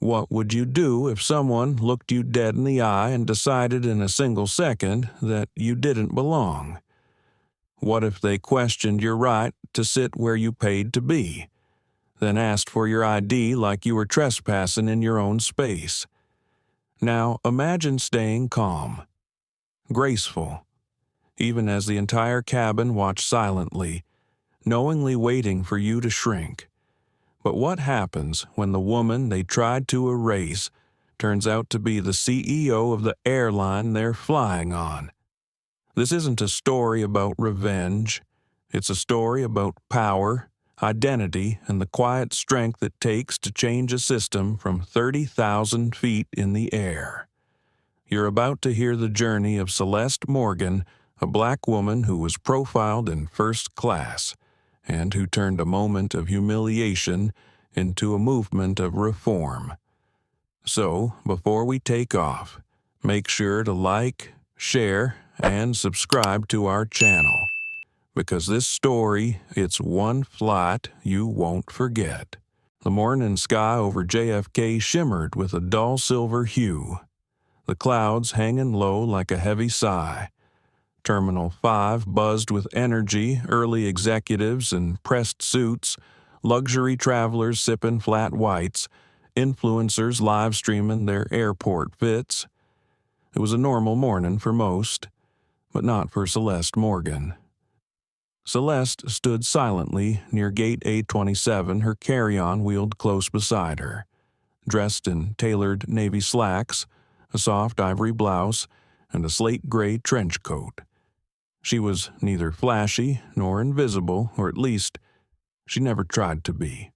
What would you do if someone looked you dead in the eye and decided in a single second that you didn't belong? What if they questioned your right to sit where you paid to be, then asked for your ID like you were trespassing in your own space? Now imagine staying calm, graceful, even as the entire cabin watched silently, knowingly waiting for you to shrink. But what happens when the woman they tried to erase turns out to be the CEO of the airline they're flying on? This isn't a story about revenge. It's a story about power, identity, and the quiet strength it takes to change a system from 30,000 feet in the air. You're about to hear the journey of Celeste Morgan, a black woman who was profiled in first class, and who turned a moment of humiliation into a movement of reform. So, before we take off, make sure to like, share, and subscribe to our channel, because this story, it's one flight you won't forget. The morning sky over JFK shimmered with a dull silver hue, the clouds hanging low like a heavy sigh. Terminal 5 buzzed with energy, early executives in pressed suits, luxury travelers sipping flat whites, influencers live streaming their airport fits. It was a normal morning for most, but not for Celeste Morgan. Celeste stood silently near gate A27, her carry-on wheeled close beside her. Dressed in tailored navy slacks, a soft ivory blouse, and a slate-gray trench coat. She was neither flashy nor invisible, or at least, she never tried to be.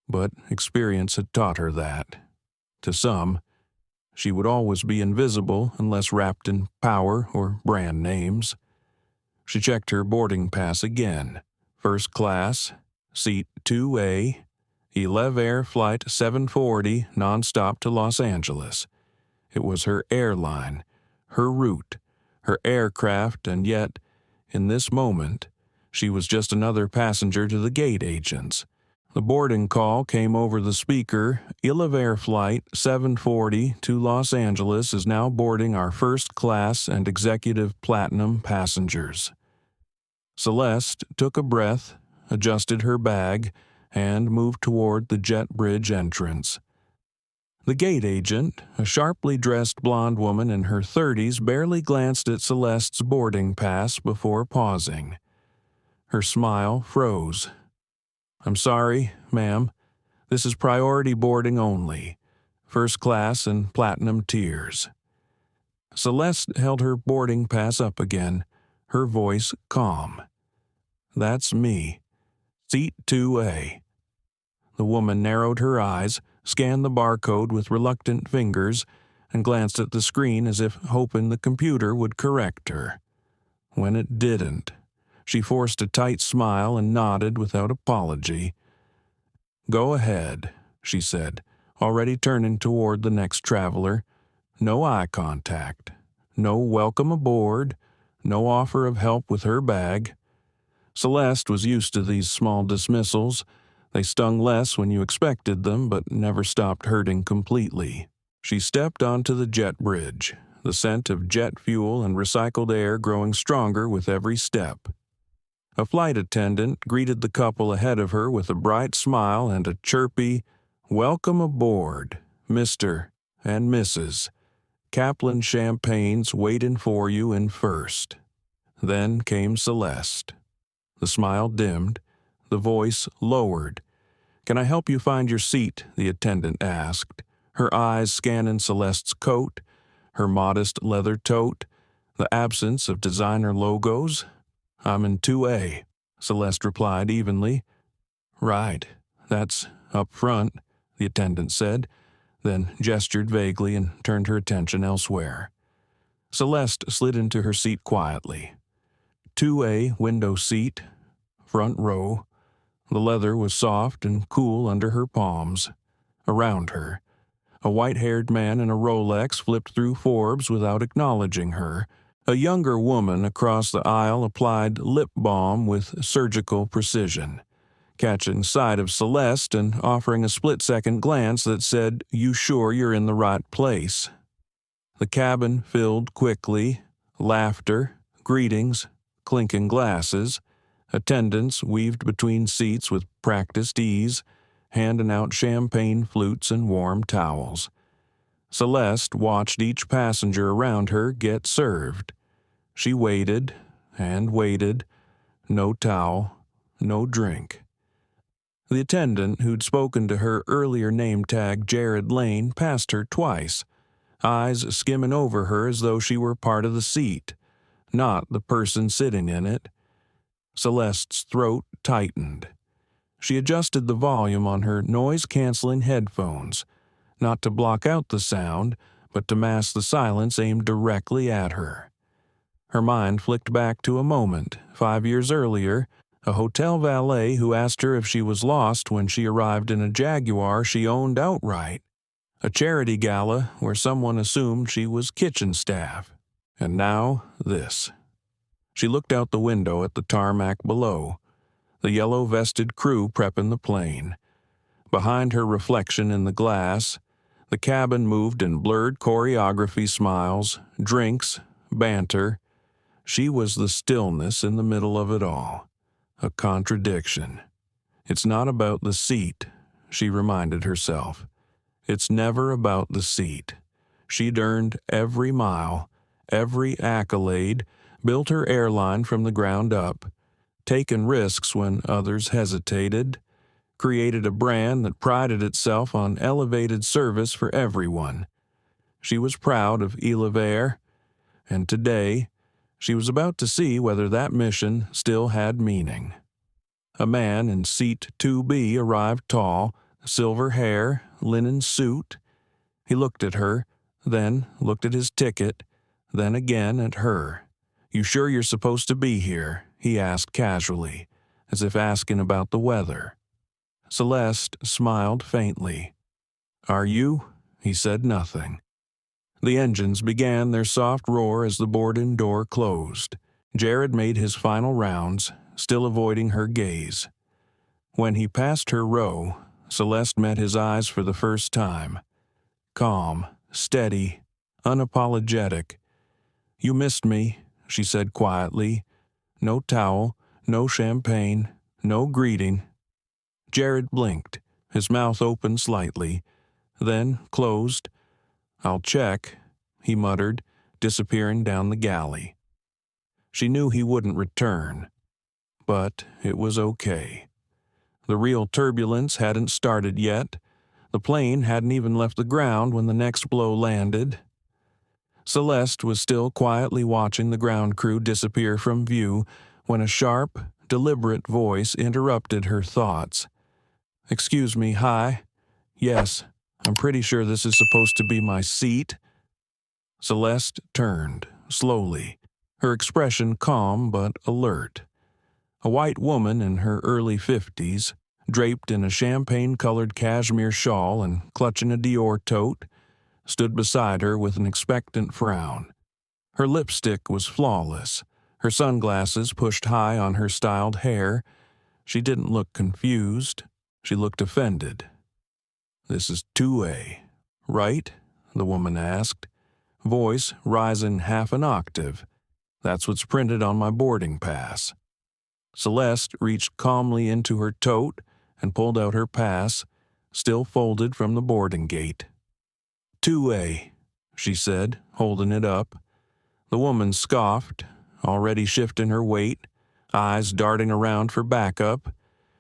But experience had taught her that. To some, she would always be invisible unless wrapped in power or brand names. She checked her boarding pass again. First class, seat 2A, 11 Air Flight 740 nonstop to Los Angeles. It was her airline, her route, her aircraft, and yet, in this moment, she was just another passenger to the gate agents. The boarding call came over the speaker. 11 Air Flight 740 to Los Angeles is now boarding our first class and executive platinum passengers. Celeste took a breath, adjusted her bag, and moved toward the jet bridge entrance. The gate agent, a sharply dressed blonde woman in her 30s, barely glanced at Celeste's boarding pass before pausing. Her smile froze. "I'm sorry, ma'am. This is priority boarding only. First class and platinum tiers." Celeste held her boarding pass up again, her voice calm. "That's me. Seat 2A." The woman narrowed her eyes, scanned the barcode with reluctant fingers, and glanced at the screen as if hoping the computer would correct her. When it didn't, she forced a tight smile and nodded without apology. "Go ahead," she said, already turning toward the next traveler. No eye contact, no welcome aboard, no offer of help with her bag. Celeste was used to these small dismissals. They stung less when you expected them, but never stopped hurting completely. She stepped onto the jet bridge, the scent of jet fuel and recycled air growing stronger with every step. A flight attendant greeted the couple ahead of her with a bright smile and a chirpy, "Welcome aboard, Mr. and Mrs. Kaplan Champagne's waiting for you in first." Then came Celeste. The smile dimmed, the voice lowered. "Can I help you find your seat?" the attendant asked, her eyes scanning Celeste's coat, her modest leather tote, the absence of designer logos. "I'm in 2A, Celeste replied evenly. "Right, that's up front," the attendant said, then gestured vaguely and turned her attention elsewhere. Celeste slid into her seat quietly. 2A window seat, front row. The leather was soft and cool under her palms. Around her, a white-haired man in a Rolex flipped through Forbes without acknowledging her. A younger woman across the aisle applied lip balm with surgical precision. catching sight of Celeste and offering a split-second glance that said, "You sure you're in the right place?" The cabin filled quickly, laughter, greetings, clinking glasses. Attendants weaved between seats with practiced ease, handing out champagne flutes and warm towels. Celeste watched each passenger around her get served. She waited and waited. No towel, no drink. The attendant who'd spoken to her earlier name-tag Jared Lane passed her twice, eyes skimming over her as though she were part of the seat, not the person sitting in it. Celeste's throat tightened. She adjusted the volume on her noise-canceling headphones, not to block out the sound, but to mask the silence aimed directly at her. Her mind flicked back to a moment, 5 years earlier, a hotel valet who asked her if she was lost when she arrived in a Jaguar she owned outright, a charity gala where someone assumed she was kitchen staff, and now this. She looked out the window at the tarmac below, the yellow-vested crew prepping the plane. Behind her reflection in the glass, the cabin moved in blurred choreography smiles, drinks, banter. She was the stillness in the middle of it all. A contradiction. It's not about the seat, she reminded herself. It's never about the seat. She'd earned every mile, every accolade, built her airline from the ground up, taken risks when others hesitated, created a brand that prided itself on elevated service for everyone. She was proud of Elevair, and today, she was about to see whether that mission still had meaning. A man in seat 2B arrived tall, silver hair, linen suit. He looked at her, then looked at his ticket, then again at her. "You sure you're supposed to be here?" he asked casually, as if asking about the weather. Celeste smiled faintly. "Are you?" He said nothing. The engines began their soft roar as the boarding door closed. Jared made his final rounds, still avoiding her gaze. When he passed her row, Celeste met his eyes for the first time. Calm, steady, unapologetic. "You missed me," she said quietly. No towel, no champagne, no greeting. Jared blinked, his mouth opened slightly, then closed. "I'll check," he muttered, disappearing down the galley. She knew he wouldn't return, but it was okay. The real turbulence hadn't started yet. The plane hadn't even left the ground when the next blow landed. Celeste was still quietly watching the ground crew disappear from view when a sharp, deliberate voice interrupted her thoughts. "Excuse me, hi. Yes, I'm pretty sure this is supposed to be my seat." Celeste turned, slowly, her expression calm but alert. A white woman in her early 50s, draped in a champagne-colored cashmere shawl and clutching a Dior tote, stood beside her with an expectant frown. Her lipstick was flawless, her sunglasses pushed high on her styled hair. She didn't look confused. She looked offended. "This is 2A, right?" the woman asked, voice rising half an octave. "That's what's printed on my boarding pass." Celeste reached calmly into her tote and pulled out her pass, still folded from the boarding gate. 2A, she said, holding it up. The woman scoffed, already shifting her weight, eyes darting around for backup.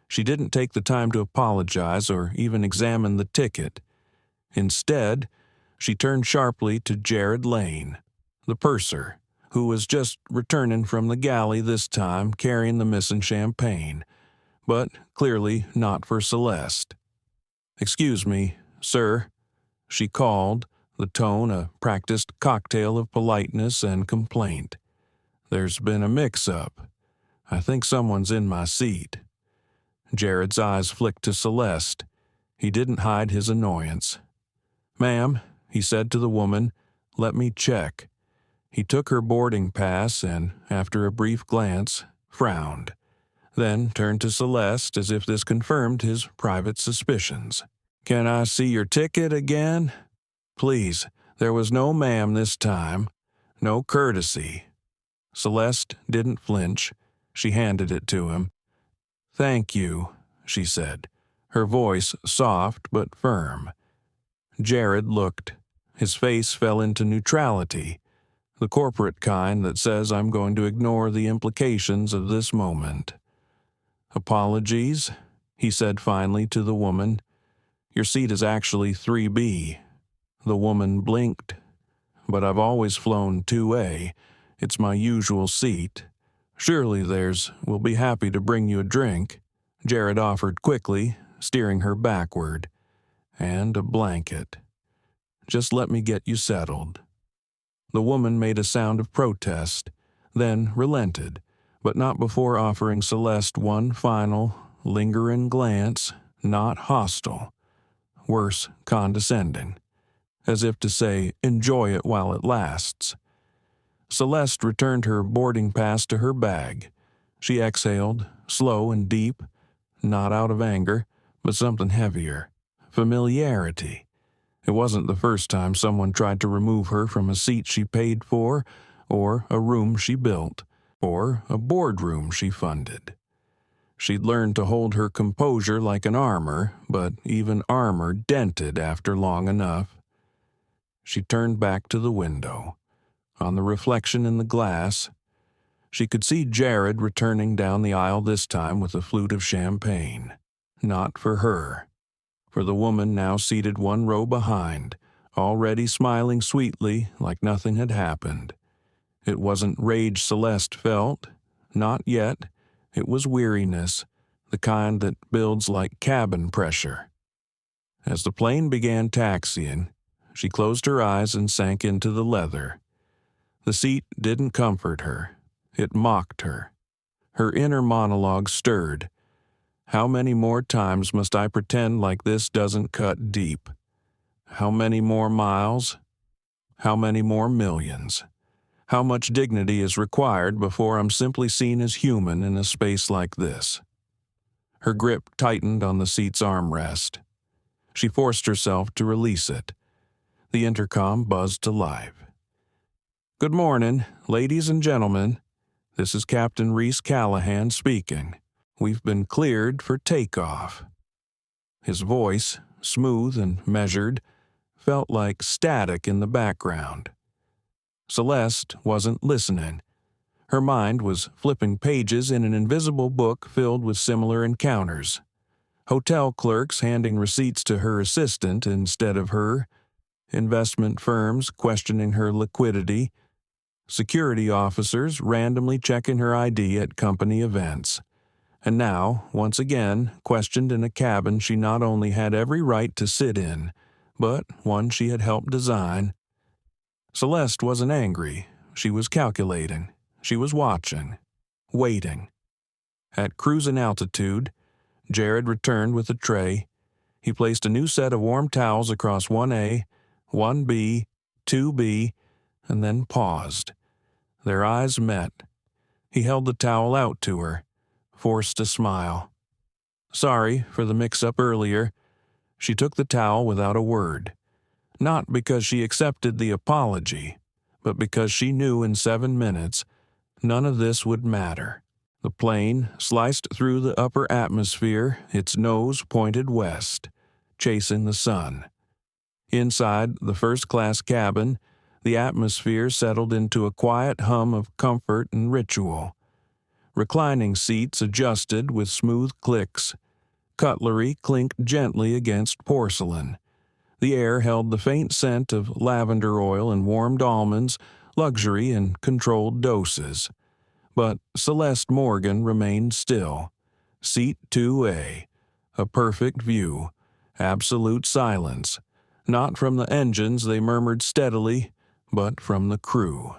She didn't take the time to apologize or even examine the ticket. Instead, she turned sharply to Jared Lane, the purser, who was just returning from the galley this time carrying the missing champagne, but clearly not for Celeste. "Excuse me, sir," she called, the tone a practiced cocktail of politeness and complaint. "There's been a mix-up. I think someone's in my seat." Jared's eyes flicked to Celeste. He didn't hide his annoyance. "Ma'am," he said to the woman, "let me check." He took her boarding pass and, after a brief glance, frowned. then turned to Celeste as if this confirmed his private suspicions. "Can I see your ticket again? Please, there was no ma'am this time. No courtesy." Celeste didn't flinch. She handed it to him. "Thank you," she said, her voice soft but firm. Jared looked. His face fell into neutrality, the corporate kind that says I'm going to ignore the implications of this moment. "Apologies," he said finally to the woman. "Your seat is actually 3B. The woman blinked. "But I've always flown 2A. It's my usual seat. Surely we'll be happy to bring you a drink," Jared offered quickly, steering her backward. "And a blanket. Just let me get you settled." The woman made a sound of protest, then relented, but not before offering Celeste one final, lingering glance, not hostile. Worse, condescending. As if to say, enjoy it while it lasts. Celeste returned her boarding pass to her bag. She exhaled, slow and deep, not out of anger, but something heavier. Familiarity. It wasn't the first time someone tried to remove her from a seat she paid for, or a room she built, or a boardroom she funded. She'd learned to hold her composure like an armor, but even armor dented after long enough. She turned back to the window. On the reflection in the glass, she could see Jared returning down the aisle this time with a flute of champagne. Not for her. For the woman now seated one row behind, already smiling sweetly like nothing had happened. It wasn't rage Celeste felt. Not yet. It was weariness, the kind that builds like cabin pressure. As the plane began taxiing, she closed her eyes and sank into the leather. The seat didn't comfort her. It mocked her. Her inner monologue stirred. How many more times must I pretend like this doesn't cut deep? How many more miles? How many more millions? How much dignity is required before I'm simply seen as human in a space like this? Her grip tightened on the seat's armrest. She forced herself to release it. The intercom buzzed to life. "Good morning, ladies and gentlemen. This is Captain Reese Callahan speaking. We've been cleared for takeoff." His voice, smooth and measured, felt like static in the background. Celeste wasn't listening. Her mind was flipping pages in an invisible book filled with similar encounters. Hotel clerks handing receipts to her assistant instead of her, investment firms questioning her liquidity, security officers randomly checking her ID at company events. And now, once again, questioned in a cabin she not only had every right to sit in, but one she had helped design. Celeste wasn't angry. She was calculating. She was watching. Waiting. At cruising altitude, Jared returned with a tray. He placed a new set of warm towels across 1A, 1B, 2B, and then paused. Their eyes met. He held the towel out to her, forced a smile. "Sorry for the mix-up earlier." She took the towel without a word. Not because she accepted the apology, but because she knew in 7 minutes none of this would matter. The plane sliced through the upper atmosphere, its nose pointed west, chasing the sun. Inside the first-class cabin, the atmosphere settled into a quiet hum of comfort and ritual. Reclining seats adjusted with smooth clicks. Cutlery clinked gently against porcelain. The air held the faint scent of lavender oil and warmed almonds, luxury in controlled doses. But Celeste Morgan remained still. Seat 2A. A perfect view. Absolute silence. Not from the engines, they murmured steadily, but from the crew.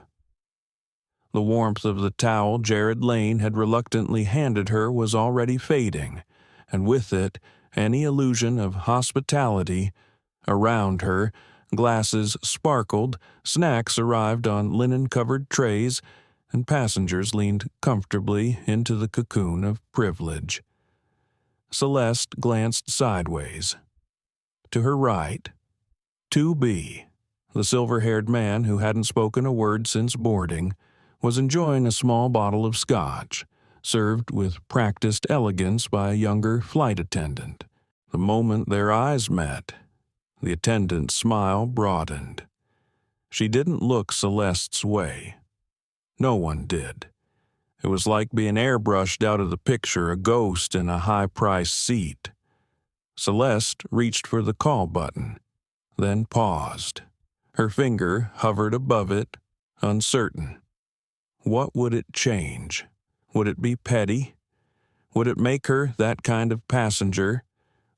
The warmth of the towel Jared Lane had reluctantly handed her was already fading, and with it, any illusion of hospitality. Around her, glasses sparkled, snacks arrived on linen-covered trays, and passengers leaned comfortably into the cocoon of privilege. Celeste glanced sideways. To her right, 2B, the silver-haired man who hadn't spoken a word since boarding, was enjoying a small bottle of scotch, served with practiced elegance by a younger flight attendant. The moment their eyes met, the attendant's smile broadened. She didn't look Celeste's way. No one did. It was like being airbrushed out of the picture, a ghost in a high-priced seat. Celeste reached for the call button, then paused. Her finger hovered above it, uncertain. What would it change? Would it be petty? Would it make her that kind of passenger,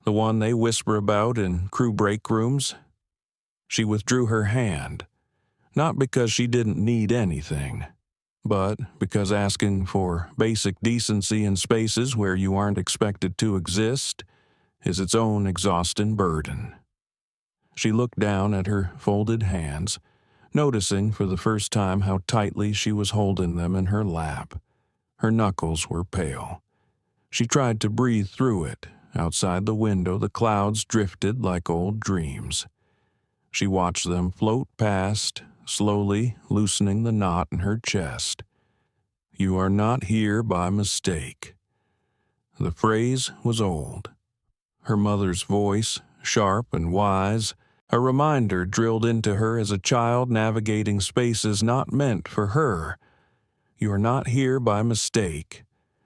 the one they whisper about in crew break rooms? She withdrew her hand, not because she didn't need anything, but because asking for basic decency in spaces where you aren't expected to exist is its own exhausting burden. She looked down at her folded hands, noticing for the first time how tightly she was holding them in her lap. Her knuckles were pale. She tried to breathe through it. Outside the window, the clouds drifted like old dreams. She watched them float past, slowly loosening the knot in her chest. You are not here by mistake. The phrase was old. Her mother's voice, sharp and wise, a reminder drilled into her as a child navigating spaces not meant for her. You are not here by mistake,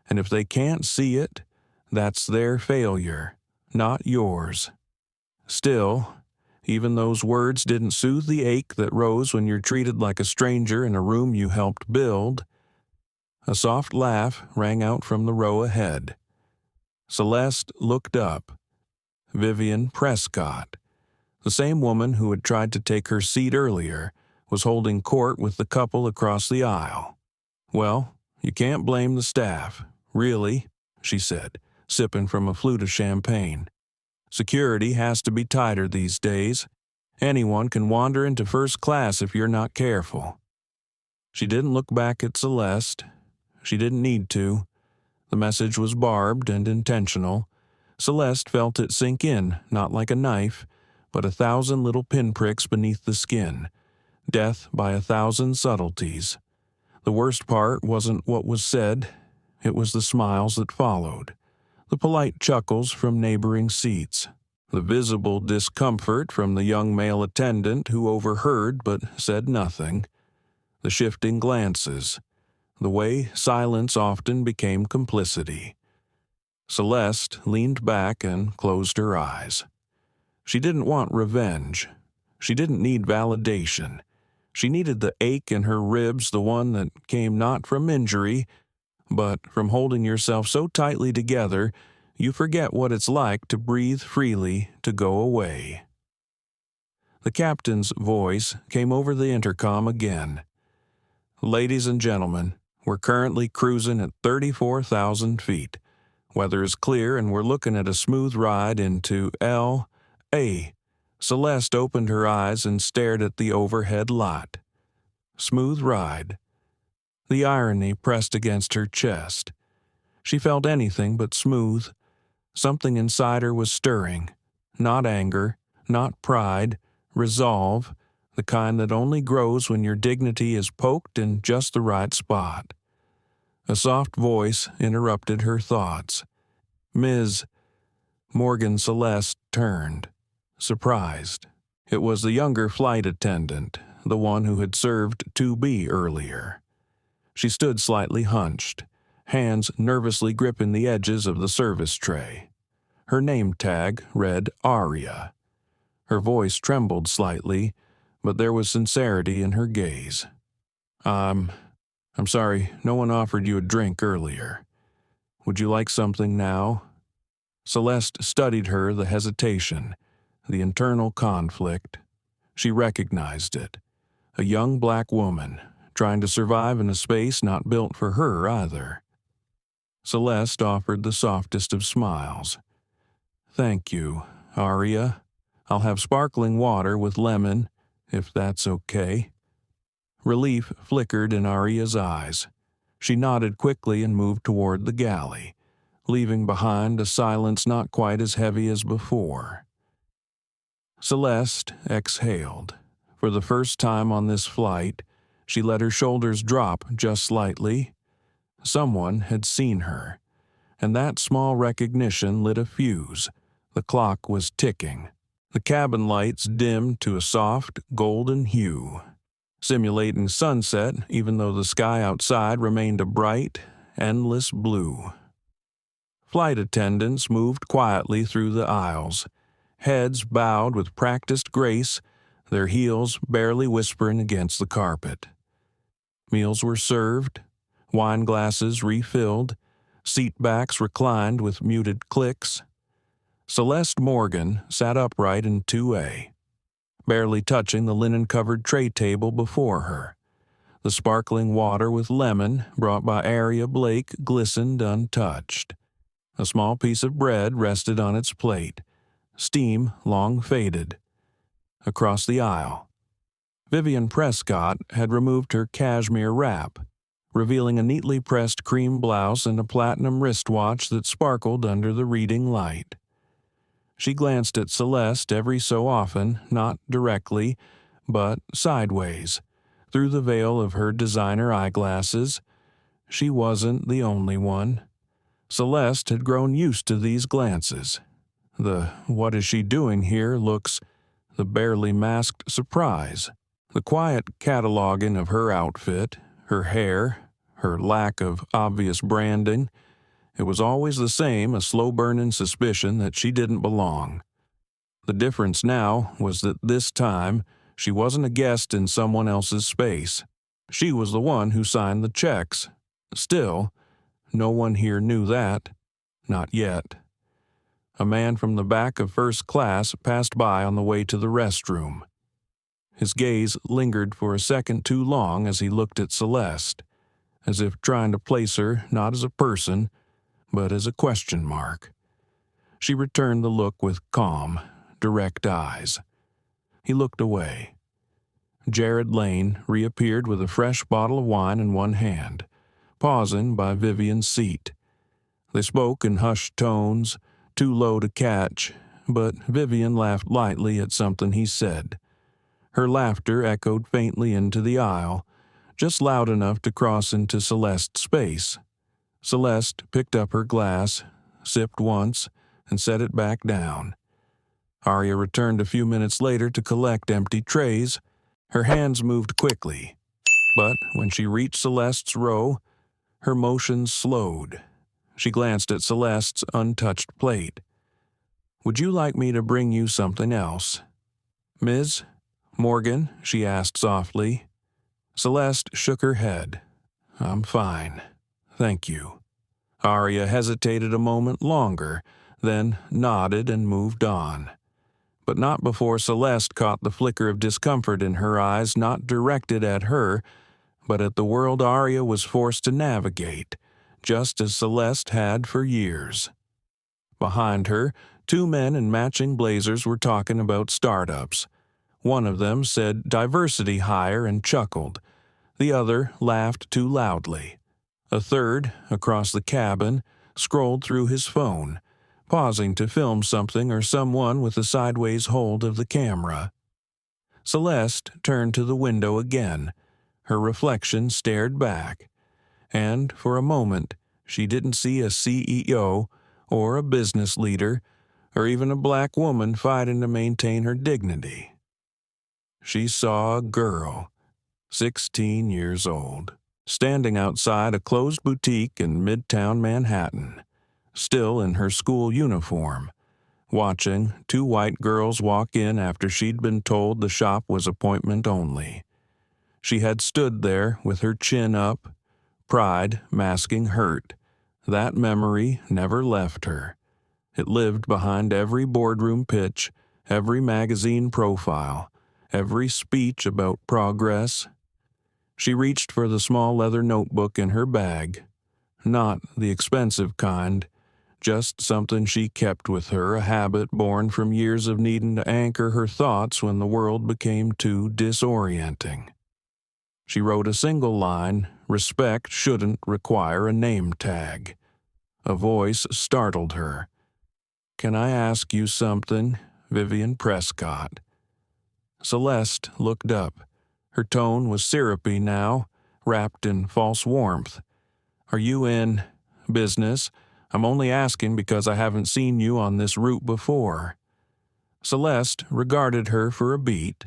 and if they can't see it, that's their failure, not yours. Still, even those words didn't soothe the ache that rose when you're treated like a stranger in a room you helped build. A soft laugh rang out from the row ahead. Celeste looked up. Vivian Prescott, the same woman who had tried to take her seat earlier, was holding court with the couple across the aisle. Well, you can't blame the staff, really, she said, sipping from a flute of champagne. Security has to be tighter these days. Anyone can wander into first class if you're not careful. She didn't look back at Celeste. She didn't need to. The message was barbed and intentional. Celeste felt it sink in, not like a knife, but 1,000 little pinpricks beneath the skin. Death by 1,000 subtleties. The worst part wasn't what was said, it was the smiles that followed, the polite chuckles from neighboring seats, the visible discomfort from the young male attendant who overheard but said nothing, the shifting glances, the way silence often became complicity. Celeste leaned back and closed her eyes. She didn't want revenge. She didn't need validation. She needed the ache in her ribs, the one that came not from injury, but from holding yourself so tightly together you forget what it's like to breathe freely, to go away. The captain's voice came over the intercom again. Ladies and gentlemen, we're currently cruising at 34,000 feet. Weather is clear and we're looking at a smooth ride into L.A. Celeste opened her eyes and stared at the overhead lot. Smooth ride. The irony pressed against her chest. She felt anything but smooth. Something inside her was stirring. Not anger, not pride, resolve, the kind that only grows when your dignity is poked in just the right spot. A soft voice interrupted her thoughts. Ms. Morgan. Celeste turned, surprised. It was the younger flight attendant, the one who had served 2B earlier. She stood slightly hunched, hands nervously gripping the edges of the service tray. Her name tag read Aria. Her voice trembled slightly, but there was sincerity in her gaze. I'm sorry, no one offered you a drink earlier. Would you like something now? Celeste studied her, the hesitation, the internal conflict. She recognized it. A young black woman, trying to survive in a space not built for her either. Celeste offered the softest of smiles. Thank you, Aria. I'll have sparkling water with lemon, if that's okay. Relief flickered in Arya's eyes. She nodded quickly and moved toward the galley, leaving behind a silence not quite as heavy as before. Celeste exhaled. For the first time on this flight, she let her shoulders drop just slightly. Someone had seen her, and that small recognition lit a fuse. The clock was ticking. The cabin lights dimmed to a soft, golden hue, simulating sunset even though the sky outside remained a bright, endless blue. Flight attendants moved quietly through the aisles, heads bowed with practiced grace, their heels barely whispering against the carpet. Meals were served, wine glasses refilled, seat backs reclined with muted clicks. Celeste Morgan sat upright in 2A, barely touching the linen-covered tray table before her. The sparkling water with lemon brought by Arya Blake glistened untouched. A small piece of bread rested on its plate, steam long faded. Across the aisle, Vivian Prescott had removed her cashmere wrap, revealing a neatly pressed cream blouse and a platinum wristwatch that sparkled under the reading light. She glanced at Celeste every so often, not directly, but sideways, through the veil of her designer eyeglasses. She wasn't the only one. Celeste had grown used to these glances. The "what is she doing here" looks, the barely masked surprise, the quiet cataloging of her outfit, her hair, her lack of obvious branding. It was always the same, a slow-burning suspicion that she didn't belong. The difference now was that this time she wasn't a guest in someone else's space. She was the one who signed the checks. Still, no one here knew that. Not yet. A man from the back of first class passed by on the way to the restroom. His gaze lingered for a second too long as he looked at Celeste, as if trying to place her not as a person, but as a question mark. She returned the look with calm, direct eyes. He looked away. Jared Lane reappeared with a fresh bottle of wine in one hand, pausing by Vivian's seat. They spoke in hushed tones, too low to catch, but Vivian laughed lightly at something he said. Her laughter echoed faintly into the aisle, just loud enough to cross into Celeste's space. Celeste picked up her glass, sipped once, and set it back down. Arya returned a few minutes later to collect empty trays. Her hands moved quickly, but when she reached Celeste's row, her motions slowed. She glanced at Celeste's untouched plate. "Would you like me to bring you something else?" "Ms. Morgan?" she asked softly. Celeste shook her head. "I'm fine. Thank you." Arya hesitated a moment longer, then nodded and moved on. But not before Celeste caught the flicker of discomfort in her eyes, not directed at her, but at the world Arya was forced to navigate, just as Celeste had for years. Behind her, two men in matching blazers were talking about startups. One of them said diversity hire and chuckled. The other laughed too loudly. A third, across the cabin, scrolled through his phone, pausing to film something or someone with a sideways hold of the camera. Celeste turned to the window again. Her reflection stared back, and for a moment she didn't see a CEO or a business leader or even a black woman fighting to maintain her dignity. She saw a girl, 16 years old, standing outside a closed boutique in Midtown Manhattan, still in her school uniform, watching two white girls walk in after she'd been told the shop was appointment only. She had stood there with her chin up, pride masking hurt. That memory never left her. It lived behind every boardroom pitch, every magazine profile, every speech about progress. She reached for the small leather notebook in her bag. Not the expensive kind, just something she kept with her, a habit born from years of needing to anchor her thoughts when the world became too disorienting. She wrote a single line, "Respect shouldn't require a name tag." A voice startled her. "Can I ask you something, Vivian Prescott?" Celeste looked up. Her tone was syrupy now, wrapped in false warmth. "Are you in business? I'm only asking because I haven't seen you on this route before." Celeste regarded her for a beat,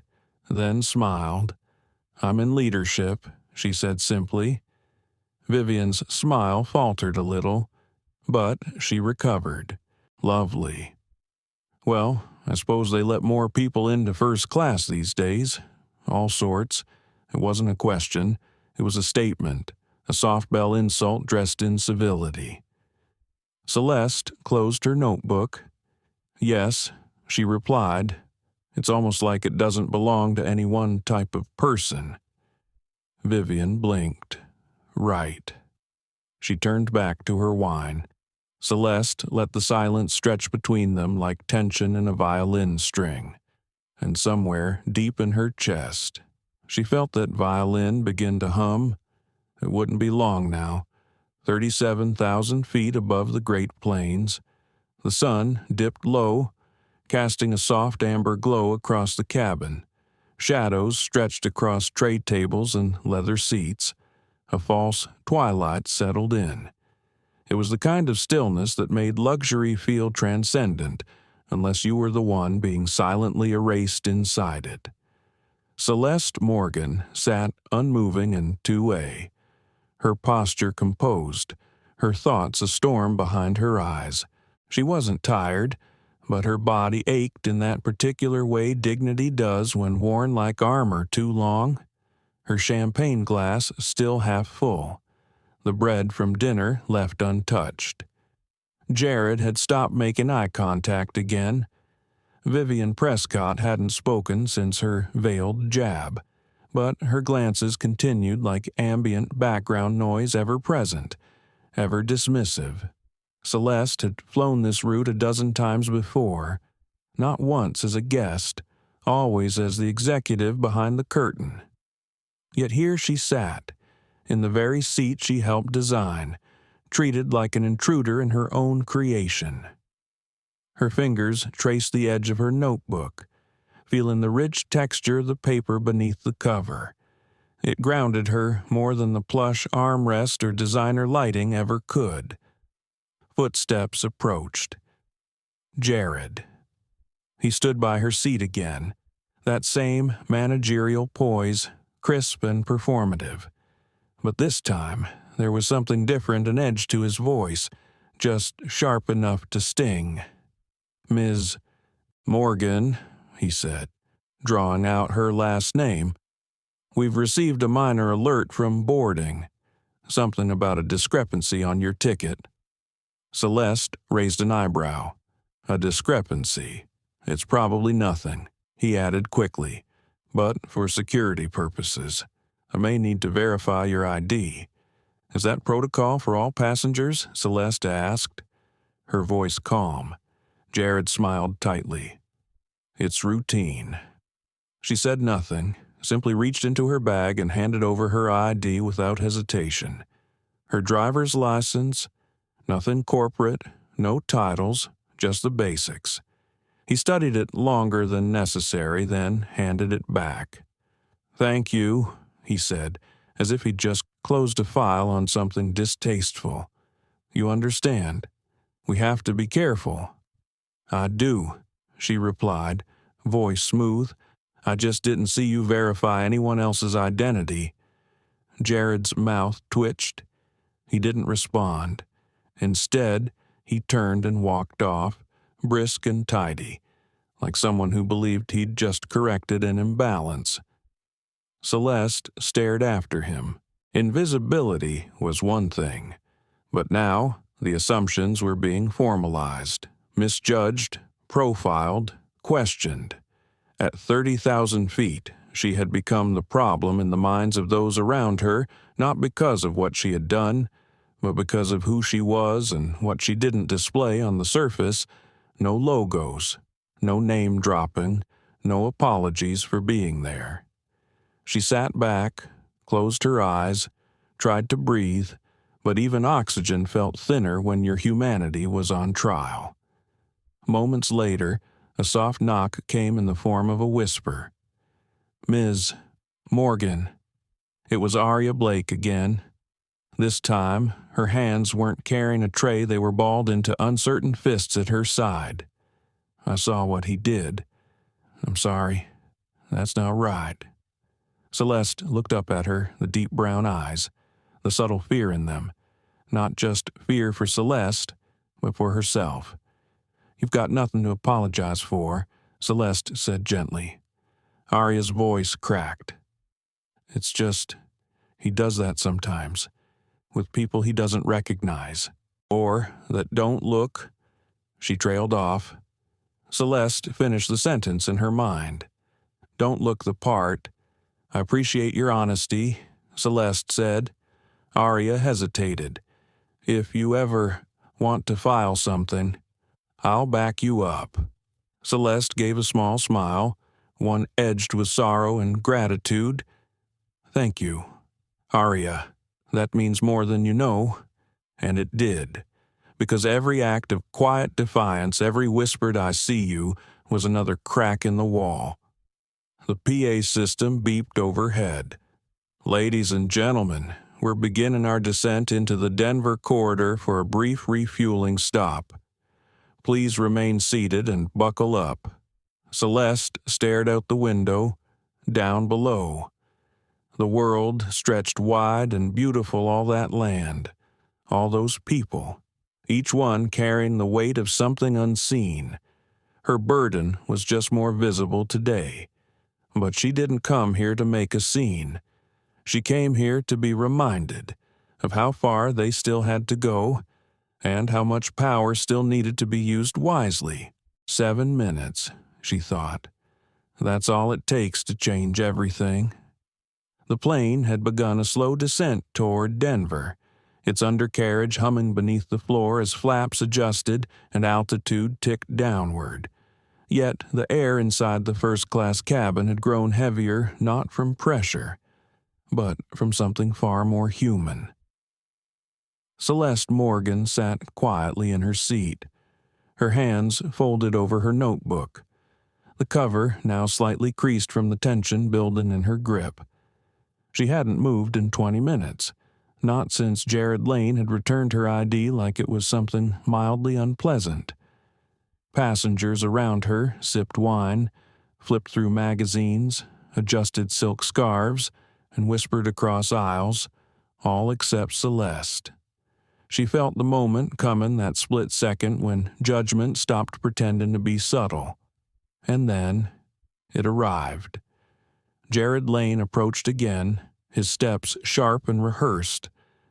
then smiled. "I'm in leadership," she said simply. Vivian's smile faltered a little, but she recovered. "Lovely. Well, I suppose they let more people into first class these days. All sorts. It wasn't a question. It was a statement, a soft-bell insult dressed in civility." Celeste closed her notebook. "Yes," she replied. "It's almost like it doesn't belong to any one type of person." Vivian blinked. "Right." She turned back to her wine. Celeste let the silence stretch between them like tension in a violin string. And somewhere deep in her chest, she felt that violin begin to hum. It wouldn't be long now. 37,000 feet above the Great Plains. The sun dipped low, casting a soft amber glow across the cabin. Shadows stretched across tray tables and leather seats. A false twilight settled in. It was the kind of stillness that made luxury feel transcendent, unless you were the one being silently erased inside it. Celeste Morgan sat unmoving in 2A, her posture composed, her thoughts a storm behind her eyes. She wasn't tired, but her body ached in that particular way dignity does when worn like armor too long. Her champagne glass still half full. The bread from dinner left untouched. Jared had stopped making eye contact again. Vivian Prescott hadn't spoken since her veiled jab, but her glances continued like ambient background noise ever present, ever dismissive. Celeste had flown this route a dozen times before, not once as a guest, always as the executive behind the curtain. Yet here she sat, in the very seat she helped design, treated like an intruder in her own creation. Her fingers traced the edge of her notebook, feeling the rich texture of the paper beneath the cover. It grounded her more than the plush armrest or designer lighting ever could. Footsteps approached. Jared. He stood by her seat again, that same managerial poise, crisp and performative. But this time, there was something different, an edge to his voice, just sharp enough to sting. "Ms. Morgan," he said, drawing out her last name. "We've received a minor alert from boarding. Something about a discrepancy on your ticket." Celeste raised an eyebrow. "A discrepancy? It's probably nothing," he added quickly. "But for security purposes, I may need to verify your ID." "Is that protocol for all passengers?" Celeste asked, her voice calm. Jared smiled tightly. "It's routine." She said nothing, simply reached into her bag and handed over her ID without hesitation. Her driver's license, nothing corporate, no titles, just the basics. He studied it longer than necessary, then handed it back. "Thank you," he said, as if he'd just closed a file on something distasteful. "You understand? We have to be careful." "I do," she replied, voice smooth. "I just didn't see you verify anyone else's identity." Jared's mouth twitched. He didn't respond. Instead, he turned and walked off, brisk and tidy, like someone who believed he'd just corrected an imbalance. Celeste stared after him. Invisibility was one thing, but now the assumptions were being formalized, misjudged, profiled, questioned. At 30,000 feet, she had become the problem in the minds of those around her, not because of what she had done, but because of who she was and what she didn't display on the surface. No logos, no name-dropping, no apologies for being there. She sat back, closed her eyes, tried to breathe, but even oxygen felt thinner when your humanity was on trial. Moments later, a soft knock came in the form of a whisper. "Ms. Morgan." It was Arya Blake again. This time, her hands weren't carrying a tray, they were balled into uncertain fists at her side. "I saw what he did. I'm sorry. That's not right." Celeste looked up at her, the deep brown eyes, the subtle fear in them. Not just fear for Celeste, but for herself. "You've got nothing to apologize for," Celeste said gently. Arya's voice cracked. "It's just, he does that sometimes, with people he doesn't recognize, or that don't look." She trailed off. Celeste finished the sentence in her mind. "Don't look the part. I appreciate your honesty," Celeste said. Arya hesitated. "If you ever want to file something, I'll back you up." Celeste gave a small smile, one edged with sorrow and gratitude. "Thank you, Arya. That means more than you know." And it did, because every act of quiet defiance, every whispered "I see you," was another crack in the wall. The PA system beeped overhead. "Ladies and gentlemen, we're beginning our descent into the Denver corridor for a brief refueling stop. Please remain seated and buckle up." Celeste stared out the window, down below. The world stretched wide and beautiful, all that land, all those people, each one carrying the weight of something unseen. Her burden was just more visible today. But she didn't come here to make a scene. She came here to be reminded of how far they still had to go and how much power still needed to be used wisely. 7 minutes, she thought. That's all it takes to change everything. The plane had begun a slow descent toward Denver, its undercarriage humming beneath the floor as flaps adjusted and altitude ticked downward. Yet the air inside the first-class cabin had grown heavier not from pressure, but from something far more human. Celeste Morgan sat quietly in her seat, her hands folded over her notebook, the cover now slightly creased from the tension building in her grip. She hadn't moved in 20 minutes, not since Jared Lane had returned her ID like it was something mildly unpleasant. Passengers around her sipped wine, flipped through magazines, adjusted silk scarves, and whispered across aisles, all except Celeste. She felt the moment coming, that split second when judgment stopped pretending to be subtle. And then it arrived. Jared Lane approached again, his steps sharp and rehearsed,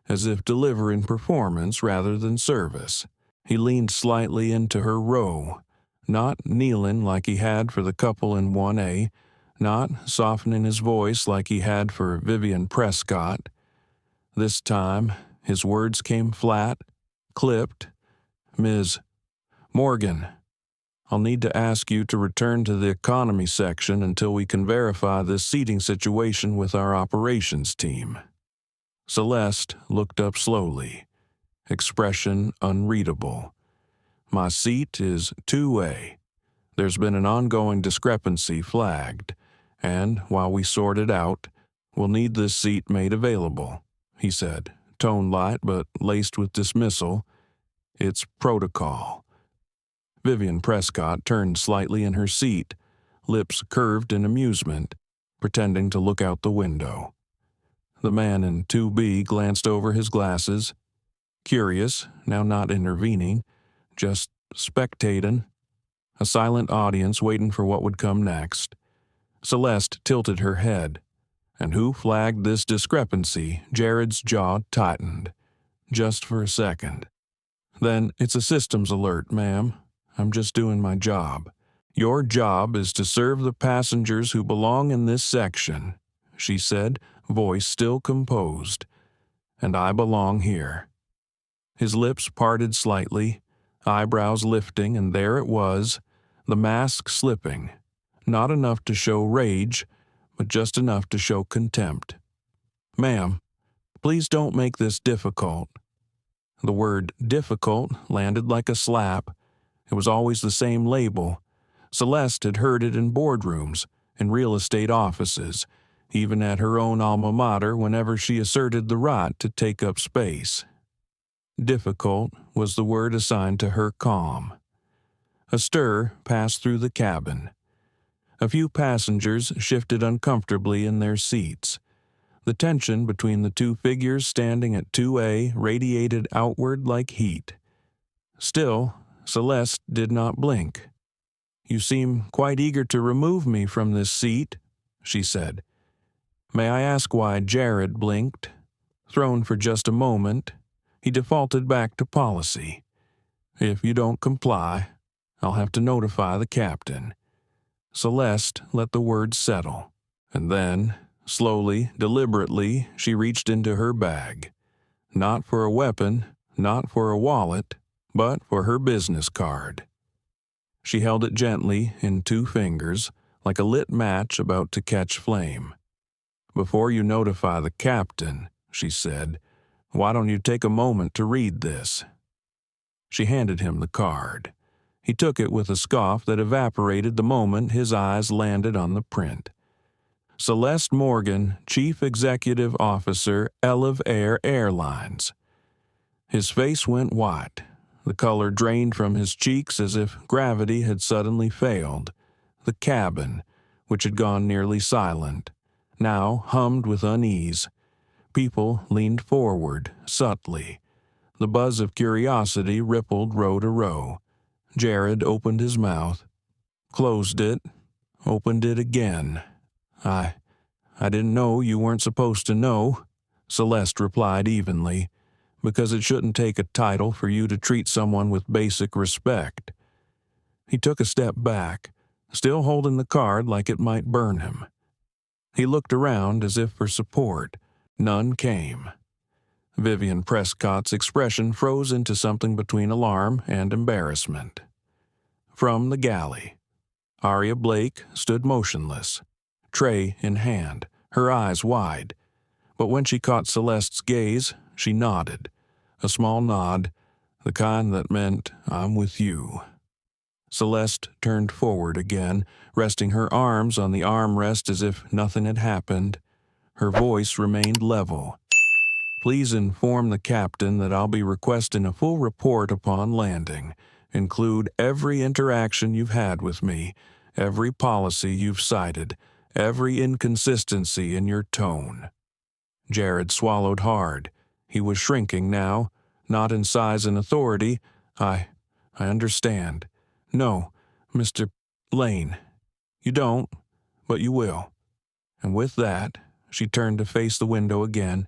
as if delivering performance rather than service. He leaned slightly into her row, not kneeling like he had for the couple in 1A, not softening his voice like he had for Vivian Prescott. This time, his words came flat, clipped. "Ms. Morgan, I'll need to ask you to return to the economy section until we can verify this seating situation with our operations team." Celeste looked up slowly, expression unreadable. "My seat is 2A. There's been an ongoing discrepancy flagged, and while we sort it out, we'll need this seat made available," he said, tone light but laced with dismissal. "It's protocol." Vivian Prescott turned slightly in her seat, lips curved in amusement, pretending to look out the window. The man in 2B glanced over his glasses, curious, now not intervening, just spectating. A silent audience waiting for what would come next. Celeste tilted her head. And who flagged this discrepancy? Jared's jaw tightened. Just for a second. "Then it's a systems alert, ma'am. I'm just doing my job. Your job is to serve the passengers who belong in this section," she said, voice still composed. "And I belong here." His lips parted slightly, eyebrows lifting, and there it was, the mask slipping. Not enough to show rage, but just enough to show contempt. Ma'am, please don't make this difficult. The word difficult landed like a slap. It was always the same label. Celeste had heard it in boardrooms, in real estate offices, even at her own alma mater whenever she asserted the right to take up space. Difficult was the word assigned to her calm. A stir passed through the cabin. A few passengers shifted uncomfortably in their seats. The tension between the two figures standing at 2A radiated outward like heat. Still, Celeste did not blink. "You seem quite eager to remove me from this seat," she said. "May I ask why?" Jared blinked. Thrown for just a moment, he defaulted back to policy. "If you don't comply, I'll have to notify the captain." Celeste let the words settle, and then, slowly, deliberately, she reached into her bag. Not for a weapon, not for a wallet, but for her business card. She held it gently in 2 fingers, like a lit match about to catch flame. "Before you notify the captain," she said, "why don't you take a moment to read this?" She handed him the card. He took it with a scoff that evaporated the moment his eyes landed on the print. Celeste Morgan, Chief Executive Officer, Air Airlines. His face went white. The color drained from his cheeks as if gravity had suddenly failed. The cabin, which had gone nearly silent, now hummed with unease. People leaned forward, subtly. The buzz of curiosity rippled row to row. Jared opened his mouth, closed it, opened it again. I didn't know you weren't supposed to know," Celeste replied evenly, "because it shouldn't take a title for you to treat someone with basic respect." He took a step back, still holding the card like it might burn him. He looked around as if for support. None came. Vivian Prescott's expression froze into something between alarm and embarrassment. From the galley, Aria Blake stood motionless, tray in hand, her eyes wide. But when she caught Celeste's gaze, she nodded. A small nod, the kind that meant, "I'm with you." Celeste turned forward again, resting her arms on the armrest as if nothing had happened. Her voice remained level. "Please inform the captain that I'll be requesting a full report upon landing. Include every interaction you've had with me, every policy you've cited, every inconsistency in your tone." Jared swallowed hard. He was shrinking now, not in size and authority. I understand. No, Mr. Lane, you don't, but you will." And with that, she turned to face the window again.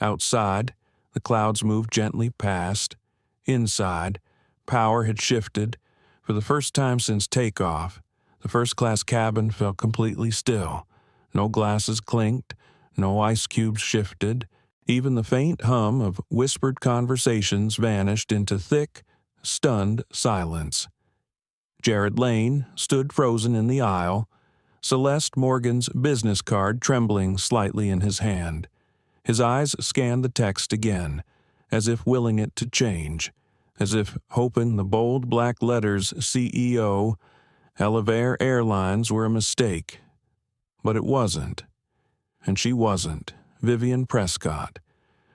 Outside, the clouds moved gently past. Inside, power had shifted. For the first time since takeoff, the first-class cabin felt completely still. No glasses clinked, no ice cubes shifted. Even the faint hum of whispered conversations vanished into thick, stunned silence. Jared Lane stood frozen in the aisle, Celeste Morgan's business card trembling slightly in his hand. His eyes scanned the text again, as if willing it to change, as if hoping the bold black letters CEO, Air Airlines were a mistake. But it wasn't. And she wasn't, Vivian Prescott,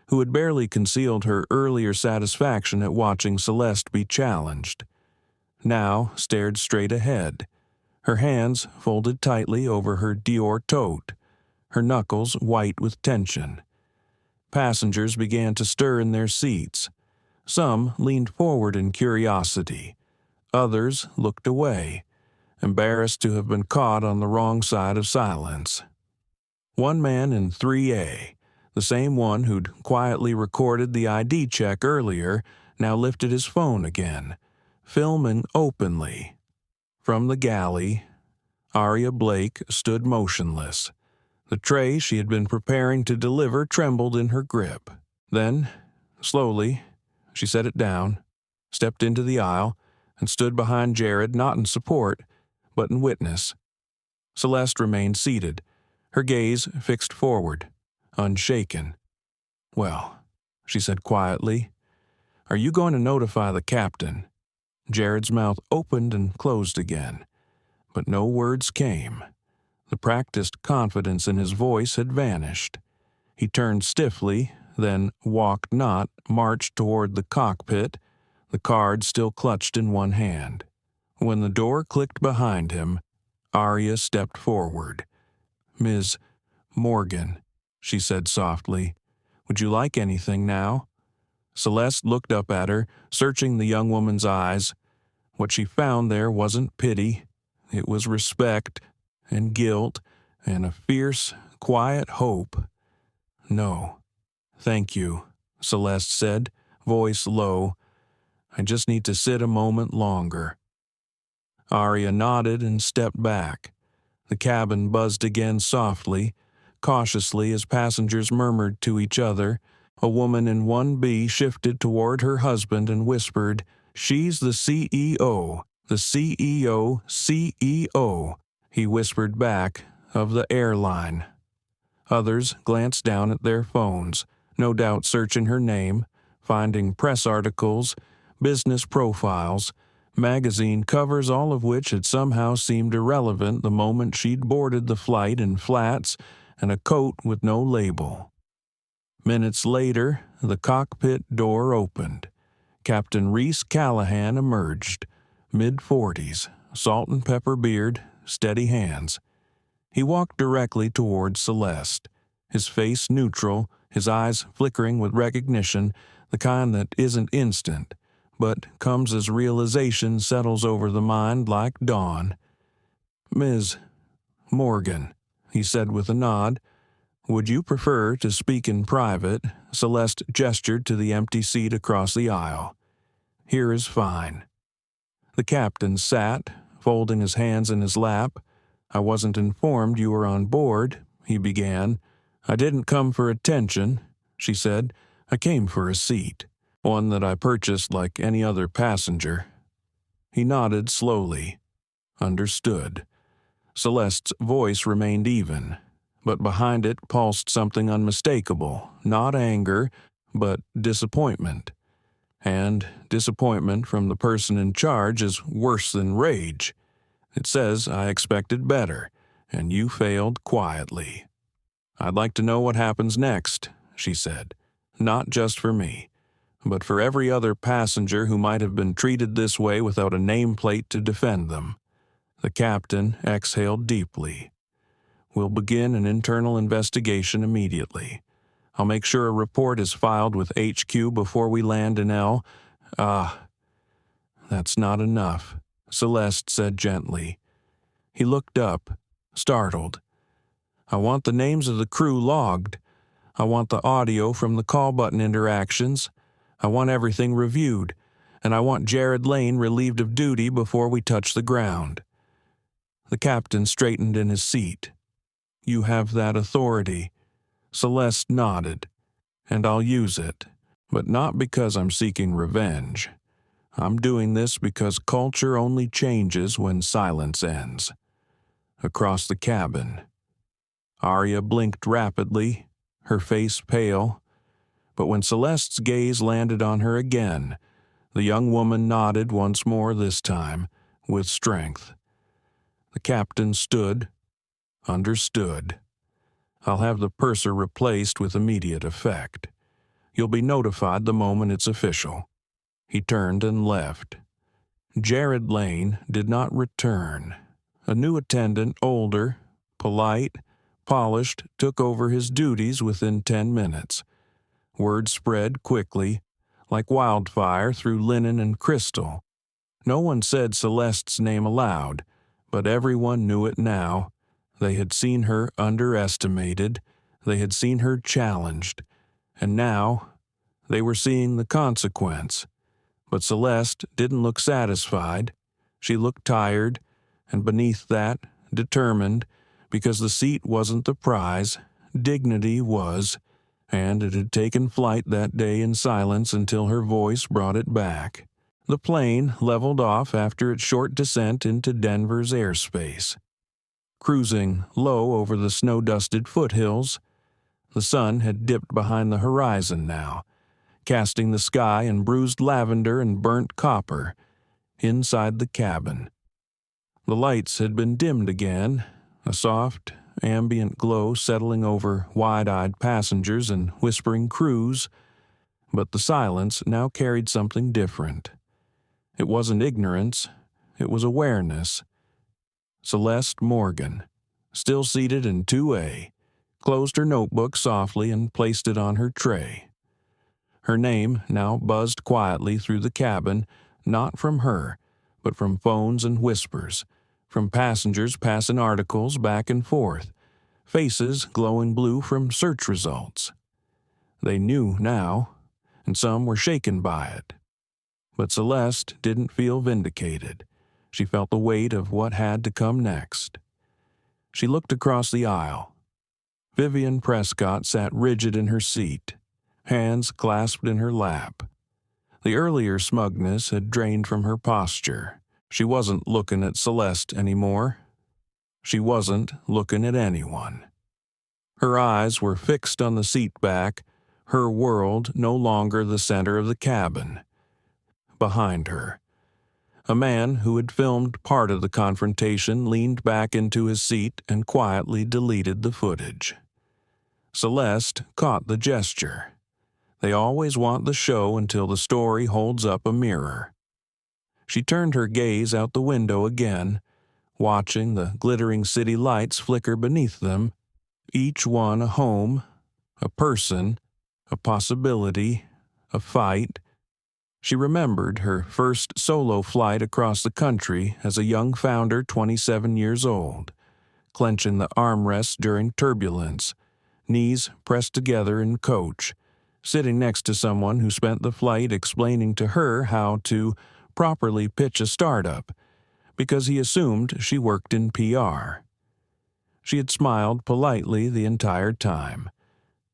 who had barely concealed her earlier satisfaction at watching Celeste be challenged. Now stared straight ahead, her hands folded tightly over her Dior tote, her knuckles white with tension. Passengers began to stir in their seats. Some leaned forward in curiosity. Others looked away, embarrassed to have been caught on the wrong side of silence. One man in 3A, the same one who'd quietly recorded the ID check earlier, now lifted his phone again, filming openly. From the galley, Aria Blake stood motionless. The tray she had been preparing to deliver trembled in her grip. Then, slowly, she set it down, stepped into the aisle, and stood behind Jared not in support, but in witness. Celeste remained seated, her gaze fixed forward, unshaken. "Well," she said quietly, "are you going to notify the captain?" Jared's mouth opened and closed again, but no words came. The practiced confidence in his voice had vanished. He turned stiffly, then walked not, marched toward the cockpit, the card still clutched in one hand. When the door clicked behind him, Arya stepped forward. "Ms. Morgan," she said softly, "would you like anything now?" Celeste looked up at her, searching the young woman's eyes. What she found there wasn't pity. It was respect and guilt and a fierce, quiet hope. "No, thank you," Celeste said, voice low. "I just need to sit a moment longer." Arya nodded and stepped back. The cabin buzzed again softly, cautiously as passengers murmured to each other. A woman in 1B shifted toward her husband and whispered, "She's the CEO, the CEO," he whispered back, "of the airline." Others glanced down at their phones, no doubt searching her name, finding press articles, business profiles, magazine covers, all of which had somehow seemed irrelevant the moment she'd boarded the flight in flats and a coat with no label. Minutes later, the cockpit door opened. Captain Reese Callahan emerged, mid-40s, salt and pepper beard, steady hands. He walked directly toward Celeste, his face neutral, his eyes flickering with recognition, the kind that isn't instant, but comes as realization settles over the mind like dawn. "Ms. Morgan," he said with a nod. "Would you prefer to speak in private?" Celeste gestured to the empty seat across the aisle. "Here is fine." The captain sat, folding his hands in his lap. "I wasn't informed you were on board," he began. "I didn't come for attention," she said. "I came for a seat, one that I purchased like any other passenger." He nodded slowly. Understood. Celeste's voice remained even, but behind it pulsed something unmistakable, not anger, but disappointment. And disappointment from the person in charge is worse than rage. It says, "I expected better, and you failed quietly." "I'd like to know what happens next," she said. "Not just for me, but for every other passenger who might have been treated this way without a nameplate to defend them." The captain exhaled deeply. "We'll begin an internal investigation immediately. I'll make sure a report is filed with HQ before we land in L. That's not enough," Celeste said gently. He looked up, startled. "I want the names of the crew logged. I want the audio from the call button interactions. I want everything reviewed, and I want Jared Lane relieved of duty before we touch the ground." The captain straightened in his seat. "You have that authority." Celeste nodded. "And I'll use it, but not because I'm seeking revenge. I'm doing this because culture only changes when silence ends." Across the cabin, Arya blinked rapidly, her face pale, but when Celeste's gaze landed on her again, the young woman nodded once more this time, with strength. The captain stood, understood. "I'll have the purser replaced with immediate effect. You'll be notified the moment it's official." He turned and left. Jared Lane did not return. A new attendant, older, polite, polished, took over his duties within 10 minutes. Word spread quickly, like wildfire through linen and crystal. No one said Celeste's name aloud, but everyone knew it now. They had seen her underestimated, they had seen her challenged, and now they were seeing the consequence. But Celeste didn't look satisfied. She looked tired, and beneath that, determined, because the seat wasn't the prize, dignity was, and it had taken flight that day in silence until her voice brought it back. The plane leveled off after its short descent into Denver's airspace. Cruising low over the snow-dusted foothills, The sun had dipped behind the horizon now, casting the sky in bruised lavender and burnt copper. Inside the cabin, the lights had been dimmed again, a soft, ambient glow settling over wide-eyed passengers and whispering crews, but the silence now carried something different. It wasn't ignorance, it was awareness. Celeste Morgan, still seated in 2A, closed her notebook softly and placed it on her tray. Her name now buzzed quietly through the cabin, not from her, but from phones and whispers, from passengers passing articles back and forth, faces glowing blue from search results. They knew now, and some were shaken by it. But Celeste didn't feel vindicated. She felt the weight of what had to come next. She looked across the aisle. Vivian Prescott sat rigid in her seat, hands clasped in her lap. The earlier smugness had drained from her posture. She wasn't looking at Celeste anymore. She wasn't looking at anyone. Her eyes were fixed on the seat back, her world no longer the center of the cabin. Behind her, a man who had filmed part of the confrontation leaned back into his seat and quietly deleted the footage. Celeste caught the gesture. They always want the show until the story holds up a mirror. She turned her gaze out the window again, watching the glittering city lights flicker beneath them, each one a home, a person, a possibility, a fight. She remembered her first solo flight across the country as a young founder 27 years old, clenching the armrests during turbulence, knees pressed together in coach, sitting next to someone who spent the flight explaining to her how to properly pitch a startup, because he assumed she worked in PR. She had smiled politely the entire time.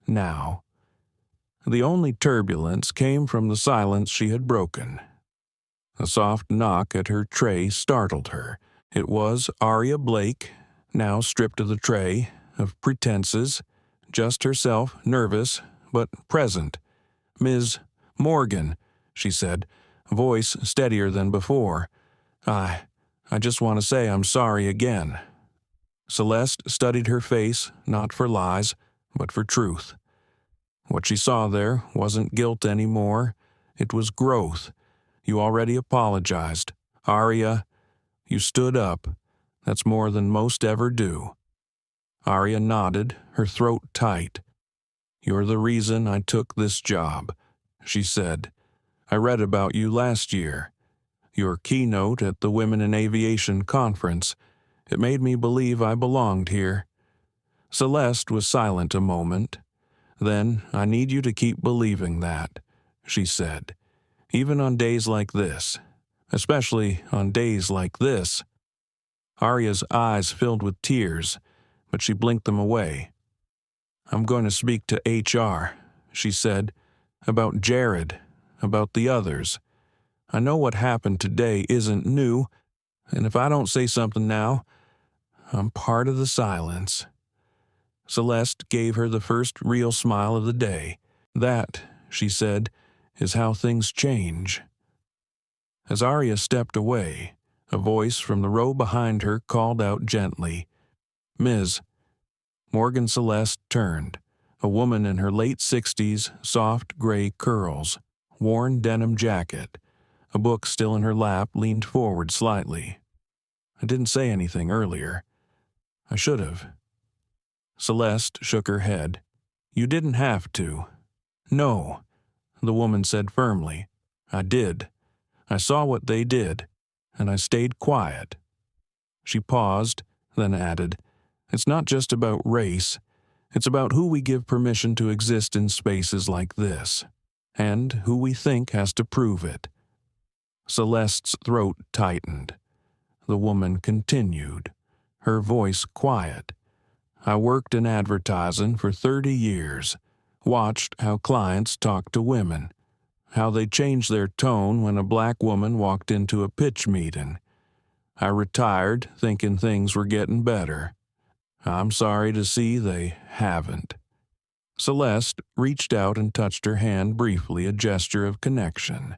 Now, the only turbulence came from the silence she had broken. A soft knock at her tray startled her. It was Aria Blake, now stripped of the tray, of pretenses, just herself, nervous, but present. "Ms. Morgan," she said, voice steadier than before. I just want to say I'm sorry again." Celeste studied her face, not for lies, but for truth. What she saw there wasn't guilt anymore. It was growth. You already apologized. Aria, you stood up. That's more than most ever do. Aria nodded, her throat tight. "You're the reason I took this job," she said. "I read about you last year. Your keynote at the Women in Aviation conference. It made me believe I belonged here." Celeste was silent a moment. "Then I need you to keep believing that," she said. "Even on days like this. Especially on days like this." Aria's eyes filled with tears, but she blinked them away. "I'm going to speak to HR," she said, "about Jared, about the others. I know what happened today isn't new, and if I don't say something now, I'm part of the silence." Celeste gave her the first real smile of the day. "That," she said, "is how things change." As Aria stepped away, a voice from the row behind her called out gently, "Ms." Morgan Celeste turned, a woman in her late 60s, soft gray curls, worn denim jacket. A book still in her lap, leaned forward slightly. "I didn't say anything earlier. I should have." Celeste shook her head. "You didn't have to." "No," the woman said firmly. "I did. I saw what they did, and I stayed quiet." She paused, then added, "It's not just about race. It's about who we give permission to exist in spaces like this, and who we think has to prove it." Celeste's throat tightened. The woman continued, her voice quiet. "I worked in advertising for 30 years, watched how clients talk to women, how they changed their tone when a black woman walked into a pitch meeting. I retired thinking things were getting better. I'm sorry to see they haven't." Celeste reached out and touched her hand briefly, a gesture of connection,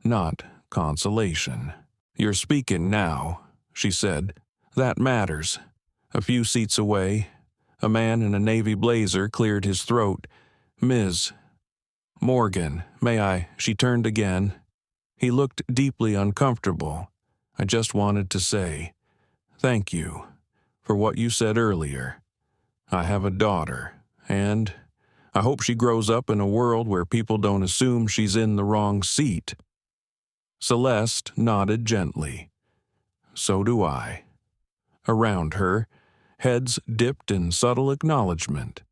not consolation. "You're speaking now," she said. "That matters." A few seats away, a man in a navy blazer cleared his throat. "Ms. Morgan, may I?" She turned again. He looked deeply uncomfortable. "I just wanted to say thank you for what you said earlier. I have a daughter, and I hope she grows up in a world where people don't assume she's in the wrong seat." Celeste nodded gently. "So do I." Around her, heads dipped in subtle acknowledgement.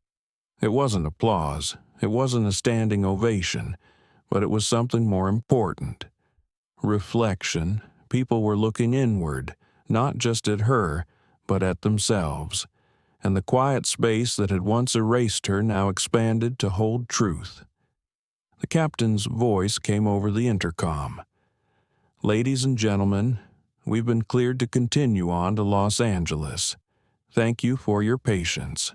It wasn't applause, it wasn't a standing ovation, but it was something more important. Reflection. People were looking inward, not just at her, but at themselves, and the quiet space that had once erased her now expanded to hold truth. The captain's voice came over the intercom. "Ladies and gentlemen, we've been cleared to continue on to Los Angeles. Thank you for your patience.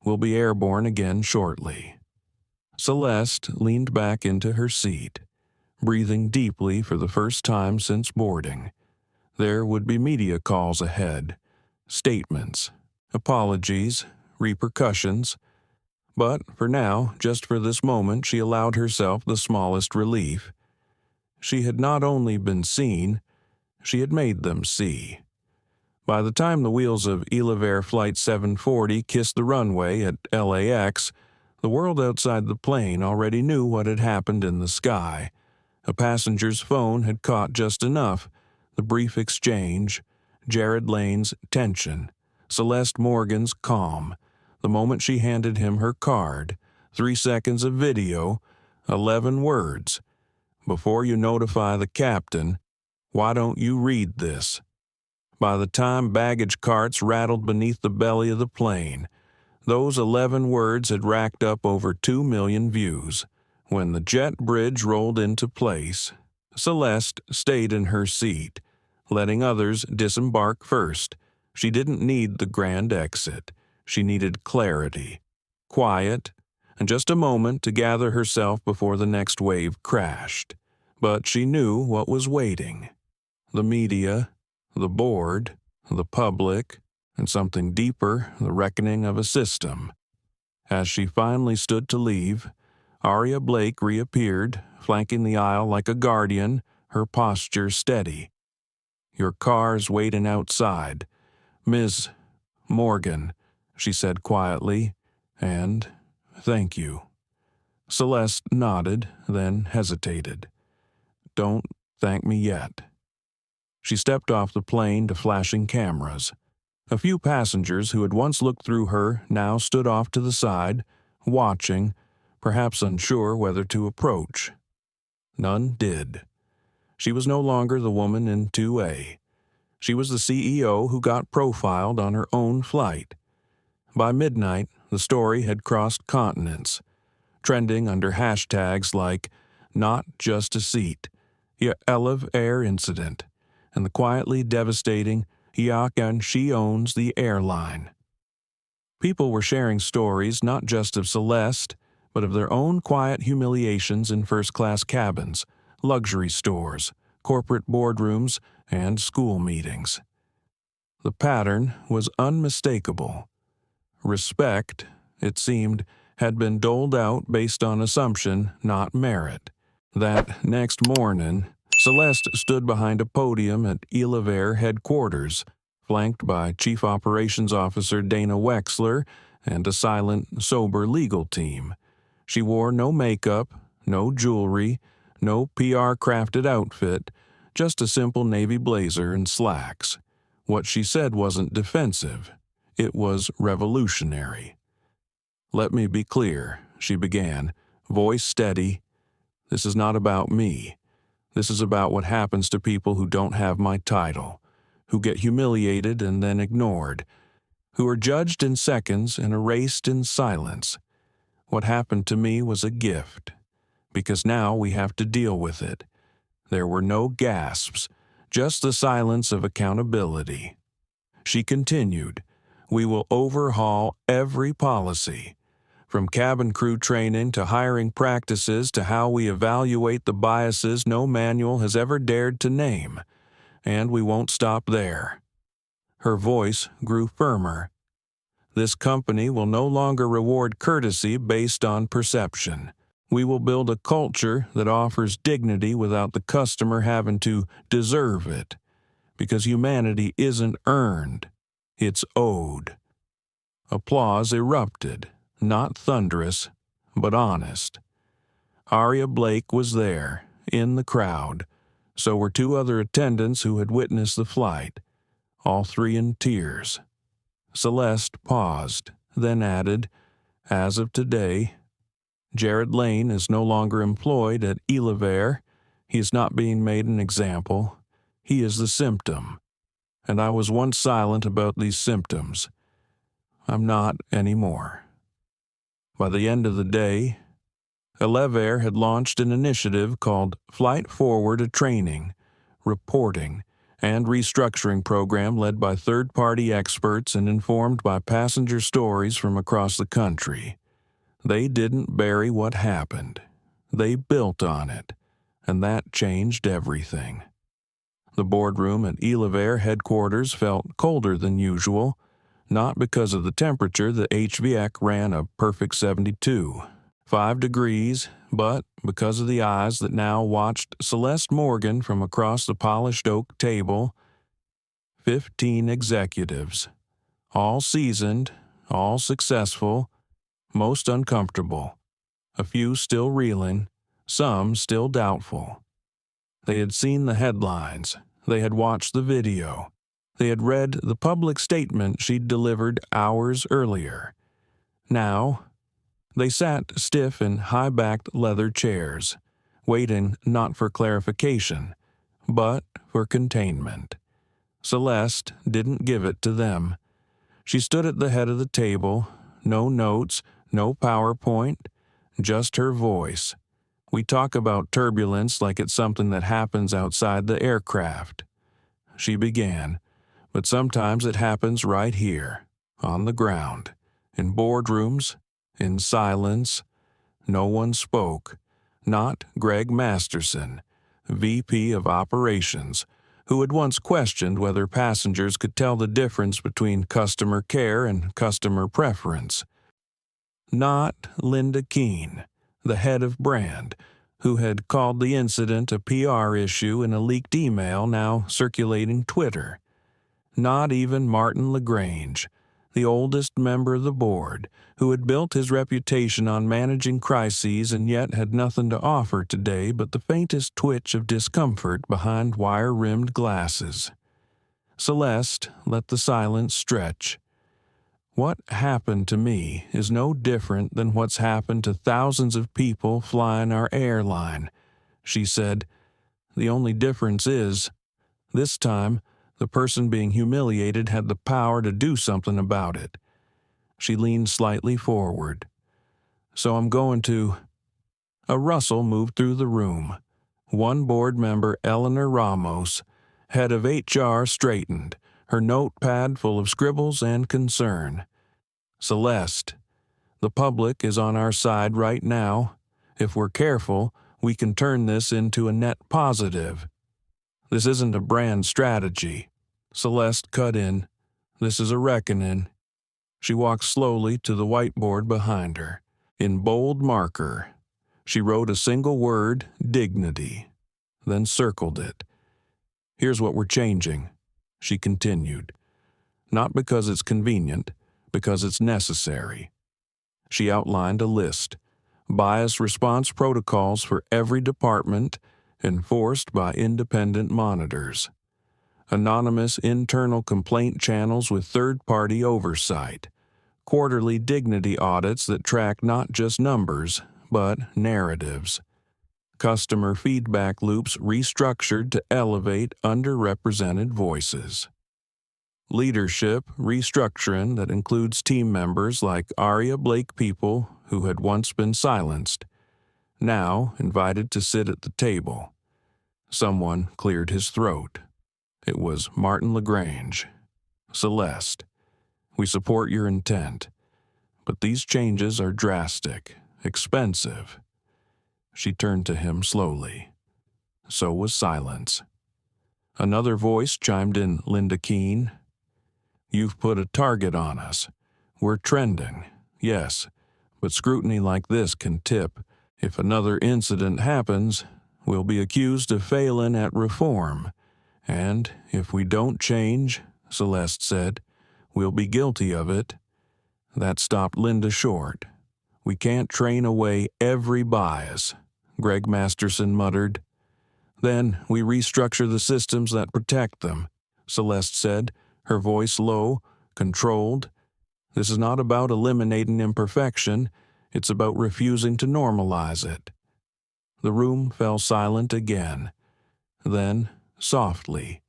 We'll be airborne again shortly." Celeste leaned back into her seat, breathing deeply for the first time since boarding. There would be media calls ahead, statements, apologies, repercussions. But for now, just for this moment, she allowed herself the smallest relief. She had not only been seen, she had made them see. By the time the wheels of Elevair Flight 740 kissed the runway at LAX, the world outside the plane already knew what had happened in the sky. A passenger's phone had caught just enough, the brief exchange, Jared Lane's tension, Celeste Morgan's calm, the moment she handed him her card, 3 seconds of video, 11 words. "Before you notify the captain, why don't you read this?" By the time baggage carts rattled beneath the belly of the plane, those 11 words had racked up over 2 million views. When the jet bridge rolled into place, Celeste stayed in her seat, letting others disembark first. She didn't need the grand exit. She needed clarity, quiet, and just a moment to gather herself before the next wave crashed. But she knew what was waiting. The media, the board, the public, and something deeper, the reckoning of a system. As she finally stood to leave, Aria Blake reappeared, flanking the aisle like a guardian, her posture steady. "Your car's waiting outside. Ms. Morgan," she said quietly, "and thank you." Celeste nodded, then hesitated. "Don't thank me yet." She stepped off the plane to flashing cameras. A few passengers who had once looked through her now stood off to the side, watching, perhaps unsure whether to approach. None did. She was no longer the woman in 2A. She was the CEO who got profiled on her own flight. By midnight, the story had crossed continents, trending under hashtags like "Not Just a Seat," "Ya Elev Air Incident," and the quietly devastating "Yak and She Owns the Airline." People were sharing stories not just of Celeste, but of their own quiet humiliations in first-class cabins, luxury stores, corporate boardrooms, and school meetings. The pattern was unmistakable. Respect, it seemed, had been doled out based on assumption, not merit. That next morning, Celeste stood behind a podium at Elevair headquarters, flanked by Chief Operations Officer Dana Wexler and a silent, sober legal team. She wore no makeup, no jewelry, no PR-crafted outfit, just a simple navy blazer and slacks. What she said wasn't defensive. It was revolutionary. "Let me be clear," she began, voice steady. "This is not about me. This is about what happens to people who don't have my title, who get humiliated and then ignored, who are judged in seconds and erased in silence. What happened to me was a gift, because now we have to deal with it." There were no gasps, just the silence of accountability. She continued, "We will overhaul every policy, From cabin crew training to hiring practices to how we evaluate the biases no manual has ever dared to name. And we won't stop there. Her voice grew firmer. This company will no longer reward courtesy based on perception. We will build a culture that offers dignity without the customer having to deserve it. Because humanity isn't earned, it's owed. Applause erupted, not thunderous, but honest. Aria Blake was there, in the crowd. So were two other attendants who had witnessed the flight, all three in tears. Celeste paused, then added, "As of today, Jared Lane is no longer employed at Elevair. He is not being made an example. He is the symptom. And I was once silent about these symptoms. I'm not anymore." By the end of the day, Elevair had launched an initiative called Flight Forward, a training, reporting, and restructuring program led by third-party experts and informed by passenger stories from across the country. They didn't bury what happened. They built on it, and that changed everything. The boardroom at Elevair headquarters felt colder than usual, not because of the temperature. The HVAC ran a perfect 72, 5 degrees, but because of the eyes that now watched Celeste Morgan from across the polished oak table. 15 executives, all seasoned, all successful, most uncomfortable, a few still reeling, some still doubtful. They had seen the headlines, they had watched the video, they had read the public statement she'd delivered hours earlier. Now, they sat stiff in high-backed leather chairs, waiting not for clarification, but for containment. Celeste didn't give it to them. She stood at the head of the table, no notes, no PowerPoint, just her voice. We talk about turbulence like it's something that happens outside the aircraft. She began, but sometimes it happens right here, on the ground, in boardrooms, in silence. No one spoke, not Greg Masterson, VP of Operations, who had once questioned whether passengers could tell the difference between customer care and customer preference. Not Linda Keene, the head of brand, who had called the incident a PR issue in a leaked email now circulating Twitter. Not even Martin LaGrange, the oldest member of the board, who had built his reputation on managing crises and yet had nothing to offer today but the faintest twitch of discomfort behind wire-rimmed glasses. Celeste let the silence stretch. What happened to me is no different than what's happened to thousands of people flying our airline, she said. The only difference is, this time, the person being humiliated had the power to do something about it. She leaned slightly forward. So I'm going to... A rustle moved through the room. One board member, Eleanor Ramos, head of HR, straightened, her notepad full of scribbles and concern. Celeste, the public is on our side right now. If we're careful, we can turn this into a net positive. This isn't a brand strategy. Celeste cut in. This is a reckoning. She walked slowly to the whiteboard behind her. In bold marker, she wrote a single word, dignity, then circled it. Here's what we're changing, she continued. Not because it's convenient, because it's necessary. She outlined a list. Bias response protocols for every department, enforced by independent monitors. Anonymous internal complaint channels with third-party oversight. Quarterly dignity audits that track not just numbers, but narratives. Customer feedback loops restructured to elevate underrepresented voices. Leadership restructuring that includes team members like Aria Blake people who had once been silenced, now invited to sit at the table. Someone cleared his throat. It was Martin LaGrange. Celeste, we support your intent. But these changes are drastic, expensive." She turned to him slowly. So was silence. Another voice chimed in, Linda Keene. "You've put a target on us. We're trending, yes, but scrutiny like this can tip. If another incident happens, we'll be accused of failing at reform. And if we don't change," Celeste said, "we'll be guilty of it." That stopped Linda short. "We can't train away every bias," Greg Masterson muttered. "Then we restructure the systems that protect them," Celeste said, her voice low, controlled. "This is not about eliminating imperfection. It's about refusing to normalize it." The room fell silent again. Then, softly,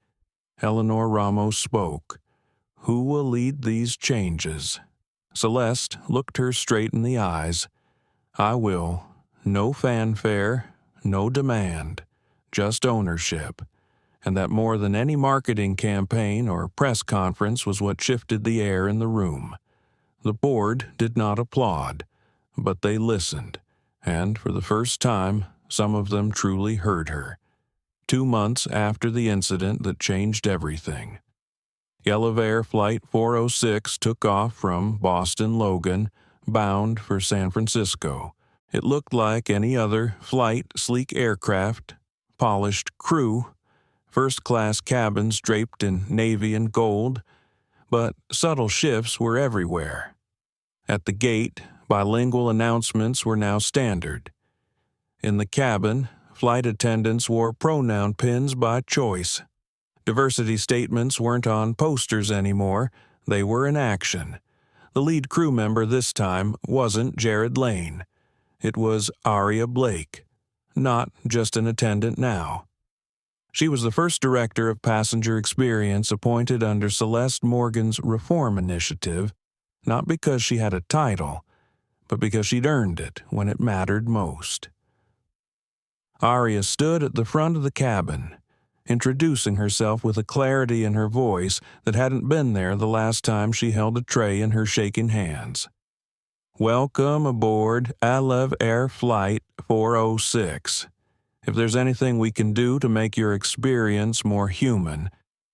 Eleanor Ramos spoke. "Who will lead these changes?" Celeste looked her straight in the eyes. "I will. No fanfare, no demand, just ownership." And that more than any marketing campaign or press conference was what shifted the air in the room. The board did not applaud, but they listened, and for the first time, some of them truly heard her. 2 months after the incident that changed everything, Yellow Flight 406 took off from Boston Logan, bound for San Francisco. It looked like any other flight, sleek aircraft, polished crew, first-class cabins draped in navy and gold, but subtle shifts were everywhere. At the gate, bilingual announcements were now standard. In the cabin, flight attendants wore pronoun pins by choice. Diversity statements weren't on posters anymore, they were in action. The lead crew member this time wasn't Jared Lane. It was Aria Blake, not just an attendant now. She was the first director of passenger experience appointed under Celeste Morgan's reform initiative, not because she had a title, but because she'd earned it when it mattered most. Aria stood at the front of the cabin, introducing herself with a clarity in her voice that hadn't been there the last time she held a tray in her shaking hands. "Welcome aboard Yellow Flight 406. If there's anything we can do to make your experience more human,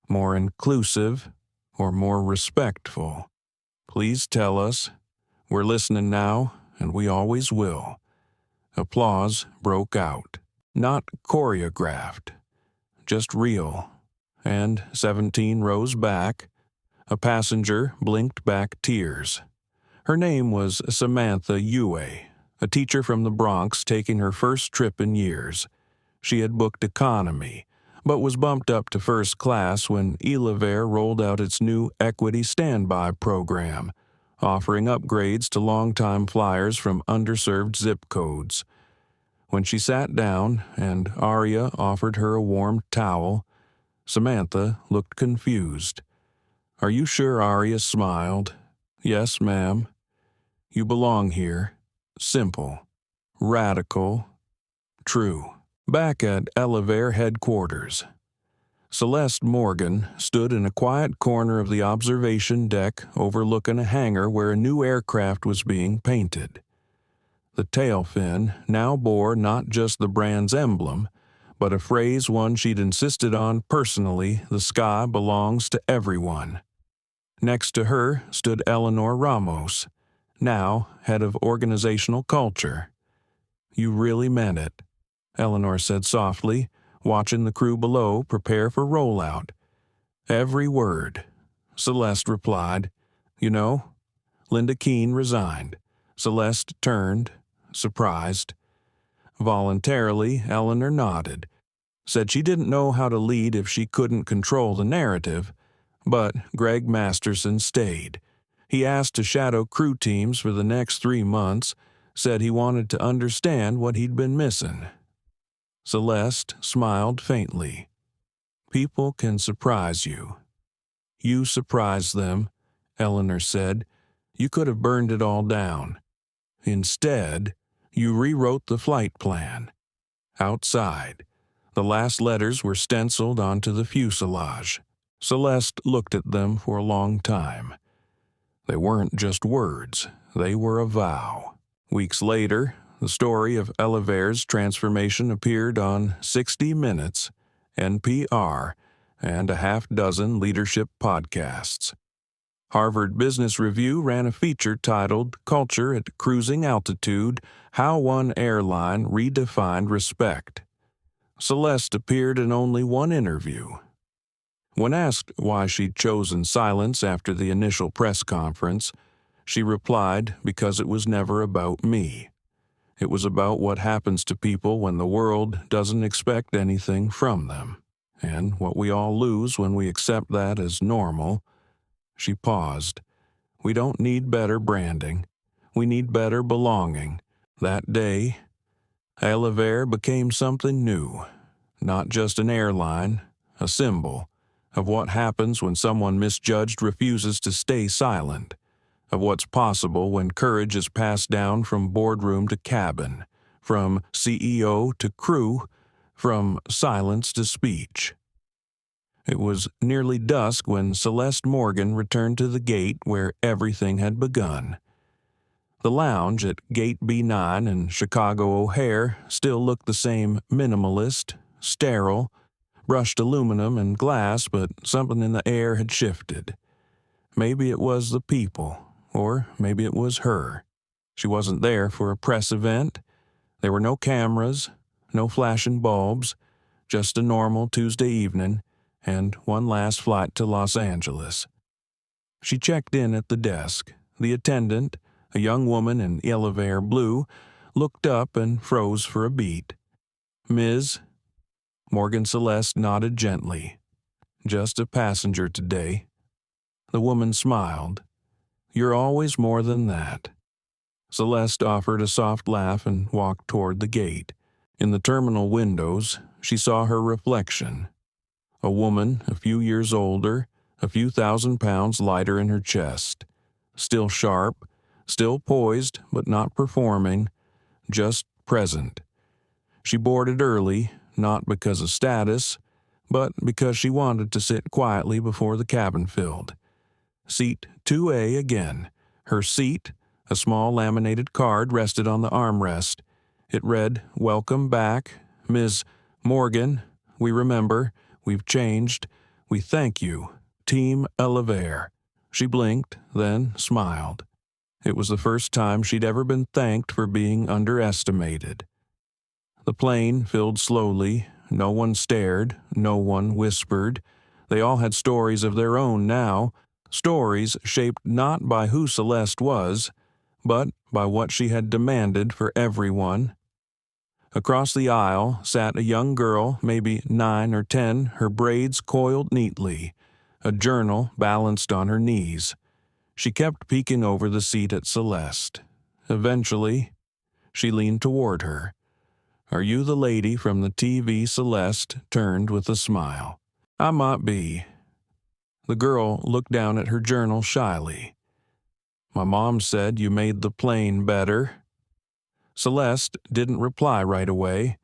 more inclusive, or more respectful, please tell us. We're listening now, and we always will." Applause broke out. Not choreographed, just real. And 17 rows back, a passenger blinked back tears. Her name was Samantha Yue, a teacher from the Bronx taking her first trip in years. She had booked economy, but was bumped up to first class when Elevair rolled out its new Equity Standby program, offering upgrades to longtime flyers from underserved zip codes. When she sat down and Aria offered her a warm towel, Samantha looked confused. "Are you sure?" Aria smiled. "Yes, ma'am. You belong here. Simple. Radical. True." Back at Elevair headquarters, Celeste Morgan stood in a quiet corner of the observation deck overlooking a hangar where a new aircraft was being painted. The tail fin now bore not just the brand's emblem, but a phrase one she'd insisted on personally: "The sky belongs to everyone." Next to her stood Eleanor Ramos, now head of organizational culture. "You really meant it," Eleanor said softly, watching the crew below prepare for rollout. "Every word," Celeste replied. "You know, Linda Keene resigned." Celeste turned, surprised. Voluntarily, Eleanor nodded, said she didn't know how to lead if she couldn't control the narrative, but Greg Masterson stayed. He asked to shadow crew teams for the next 3 months, said he wanted to understand what he'd been missing. Celeste smiled faintly. "People can surprise you." "You surprised them," Eleanor said. "You could have burned it all down. Instead, you rewrote the flight plan." Outside, the last letters were stenciled onto the fuselage. Celeste looked at them for a long time. They weren't just words, They were a vow. Weeks later, the story of Elevair's transformation appeared on 60 Minutes, NPR, and a half-dozen leadership podcasts. Harvard Business Review ran a feature titled "Culture at Cruising Altitude: How One Airline Redefined Respect." Celeste appeared in only one interview. When asked why she'd chosen silence after the initial press conference, she replied, "Because it was never about me. It was about what happens to people when the world doesn't expect anything from them, and what we all lose when we accept that as normal." She paused. "We don't need better branding. We need better belonging." That day, Elevair became something new, not just an airline, a symbol of what happens when someone misjudged refuses to stay silent, of what's possible when courage is passed down from boardroom to cabin, from CEO to crew, from silence to speech. It was nearly dusk when Celeste Morgan returned to the gate where everything had begun. The lounge at Gate B9 in Chicago O'Hare still looked the same minimalist, sterile, brushed aluminum and glass, but something in the air had shifted. Maybe it was the people, or maybe it was her. She wasn't there for a press event. There were no cameras, no flashing bulbs, just a normal Tuesday evening and one last flight to Los Angeles. She checked in at the desk. The attendant, a young woman in Elevair blue, looked up and froze for a beat. "Ms.?" Morgan Celeste nodded gently. "Just a passenger today." The woman smiled. "You're always more than that." Celeste offered a soft laugh and walked toward the gate. In the terminal windows, she saw her reflection. A woman a few years older, a few thousand pounds lighter in her chest. Still sharp, still poised, but not performing, just present. She boarded early, not because of status, but because she wanted to sit quietly before the cabin filled. Seat 2A again. Her seat, a small laminated card rested on the armrest. It read, "Welcome back, Ms. Morgan. We remember. We've changed. We thank you. Team Elevair." She blinked, then smiled. It was the first time she'd ever been thanked for being underestimated. The plane filled slowly. No one stared. No one whispered. They all had stories of their own now, stories shaped not by who Celeste was, but by what she had demanded for everyone. Across the aisle sat a young girl, maybe 9 or 10, her braids coiled neatly, a journal balanced on her knees. She kept peeking over the seat at Celeste. Eventually, she leaned toward her. "Are you the lady from the TV?" Celeste turned with a smile. "I might be." The girl looked down at her journal shyly. "My mom said you made the plane better." Celeste didn't reply right away.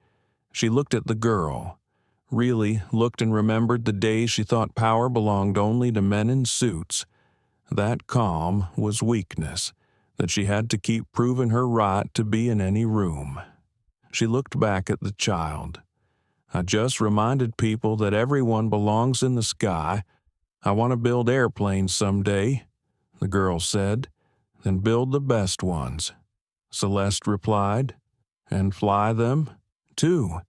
She looked at the girl, really looked and remembered the days she thought power belonged only to men in suits. That calm was weakness, that she had to keep proving her right to be in any room. She looked back at the child. "I just reminded people that everyone belongs in the sky. I want to build airplanes someday," the girl said. "Then build the best ones," Celeste replied. "And fly them, too."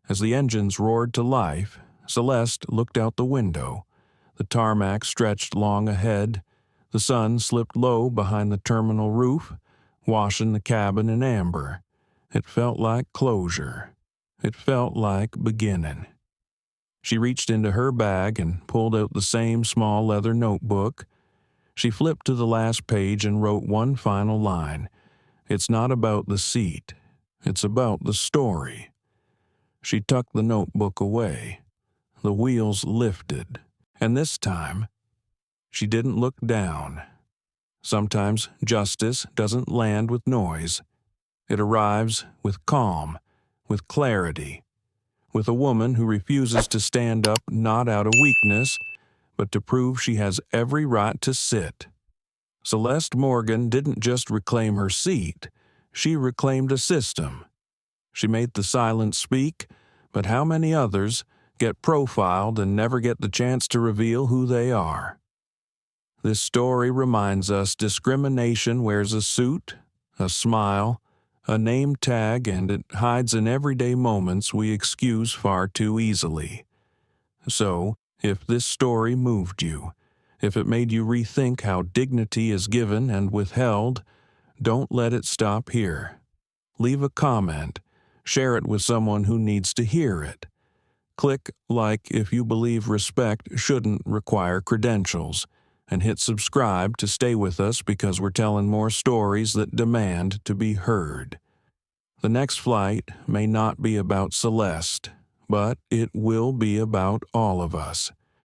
As the engines roared to life, Celeste looked out the window. The tarmac stretched long ahead. The sun slipped low behind the terminal roof, washing the cabin in amber. It felt like closure. It felt like beginning. She reached into her bag and pulled out the same small leather notebook. She flipped to the last page and wrote one final line. "It's not about the seat. It's about the story." She tucked the notebook away. The wheels lifted, and this time, she didn't look down. Sometimes justice doesn't land with noise. It arrives with calm, with clarity, with a woman who refuses to stand up not out of weakness, but to prove she has every right to sit. Celeste Morgan didn't just reclaim her seat, she reclaimed a system. She made the silence speak, but how many others get profiled and never get the chance to reveal who they are? This story reminds us discrimination wears a suit, a smile, a name tag, and it hides in everyday moments we excuse far too easily. So, if this story moved you, if it made you rethink how dignity is given and withheld, don't let it stop here. Leave a comment. Share it with someone who needs to hear it. Click like if you believe respect shouldn't require credentials, and hit subscribe to stay with us because we're telling more stories that demand to be heard. The next flight may not be about Celeste, but it will be about all of us.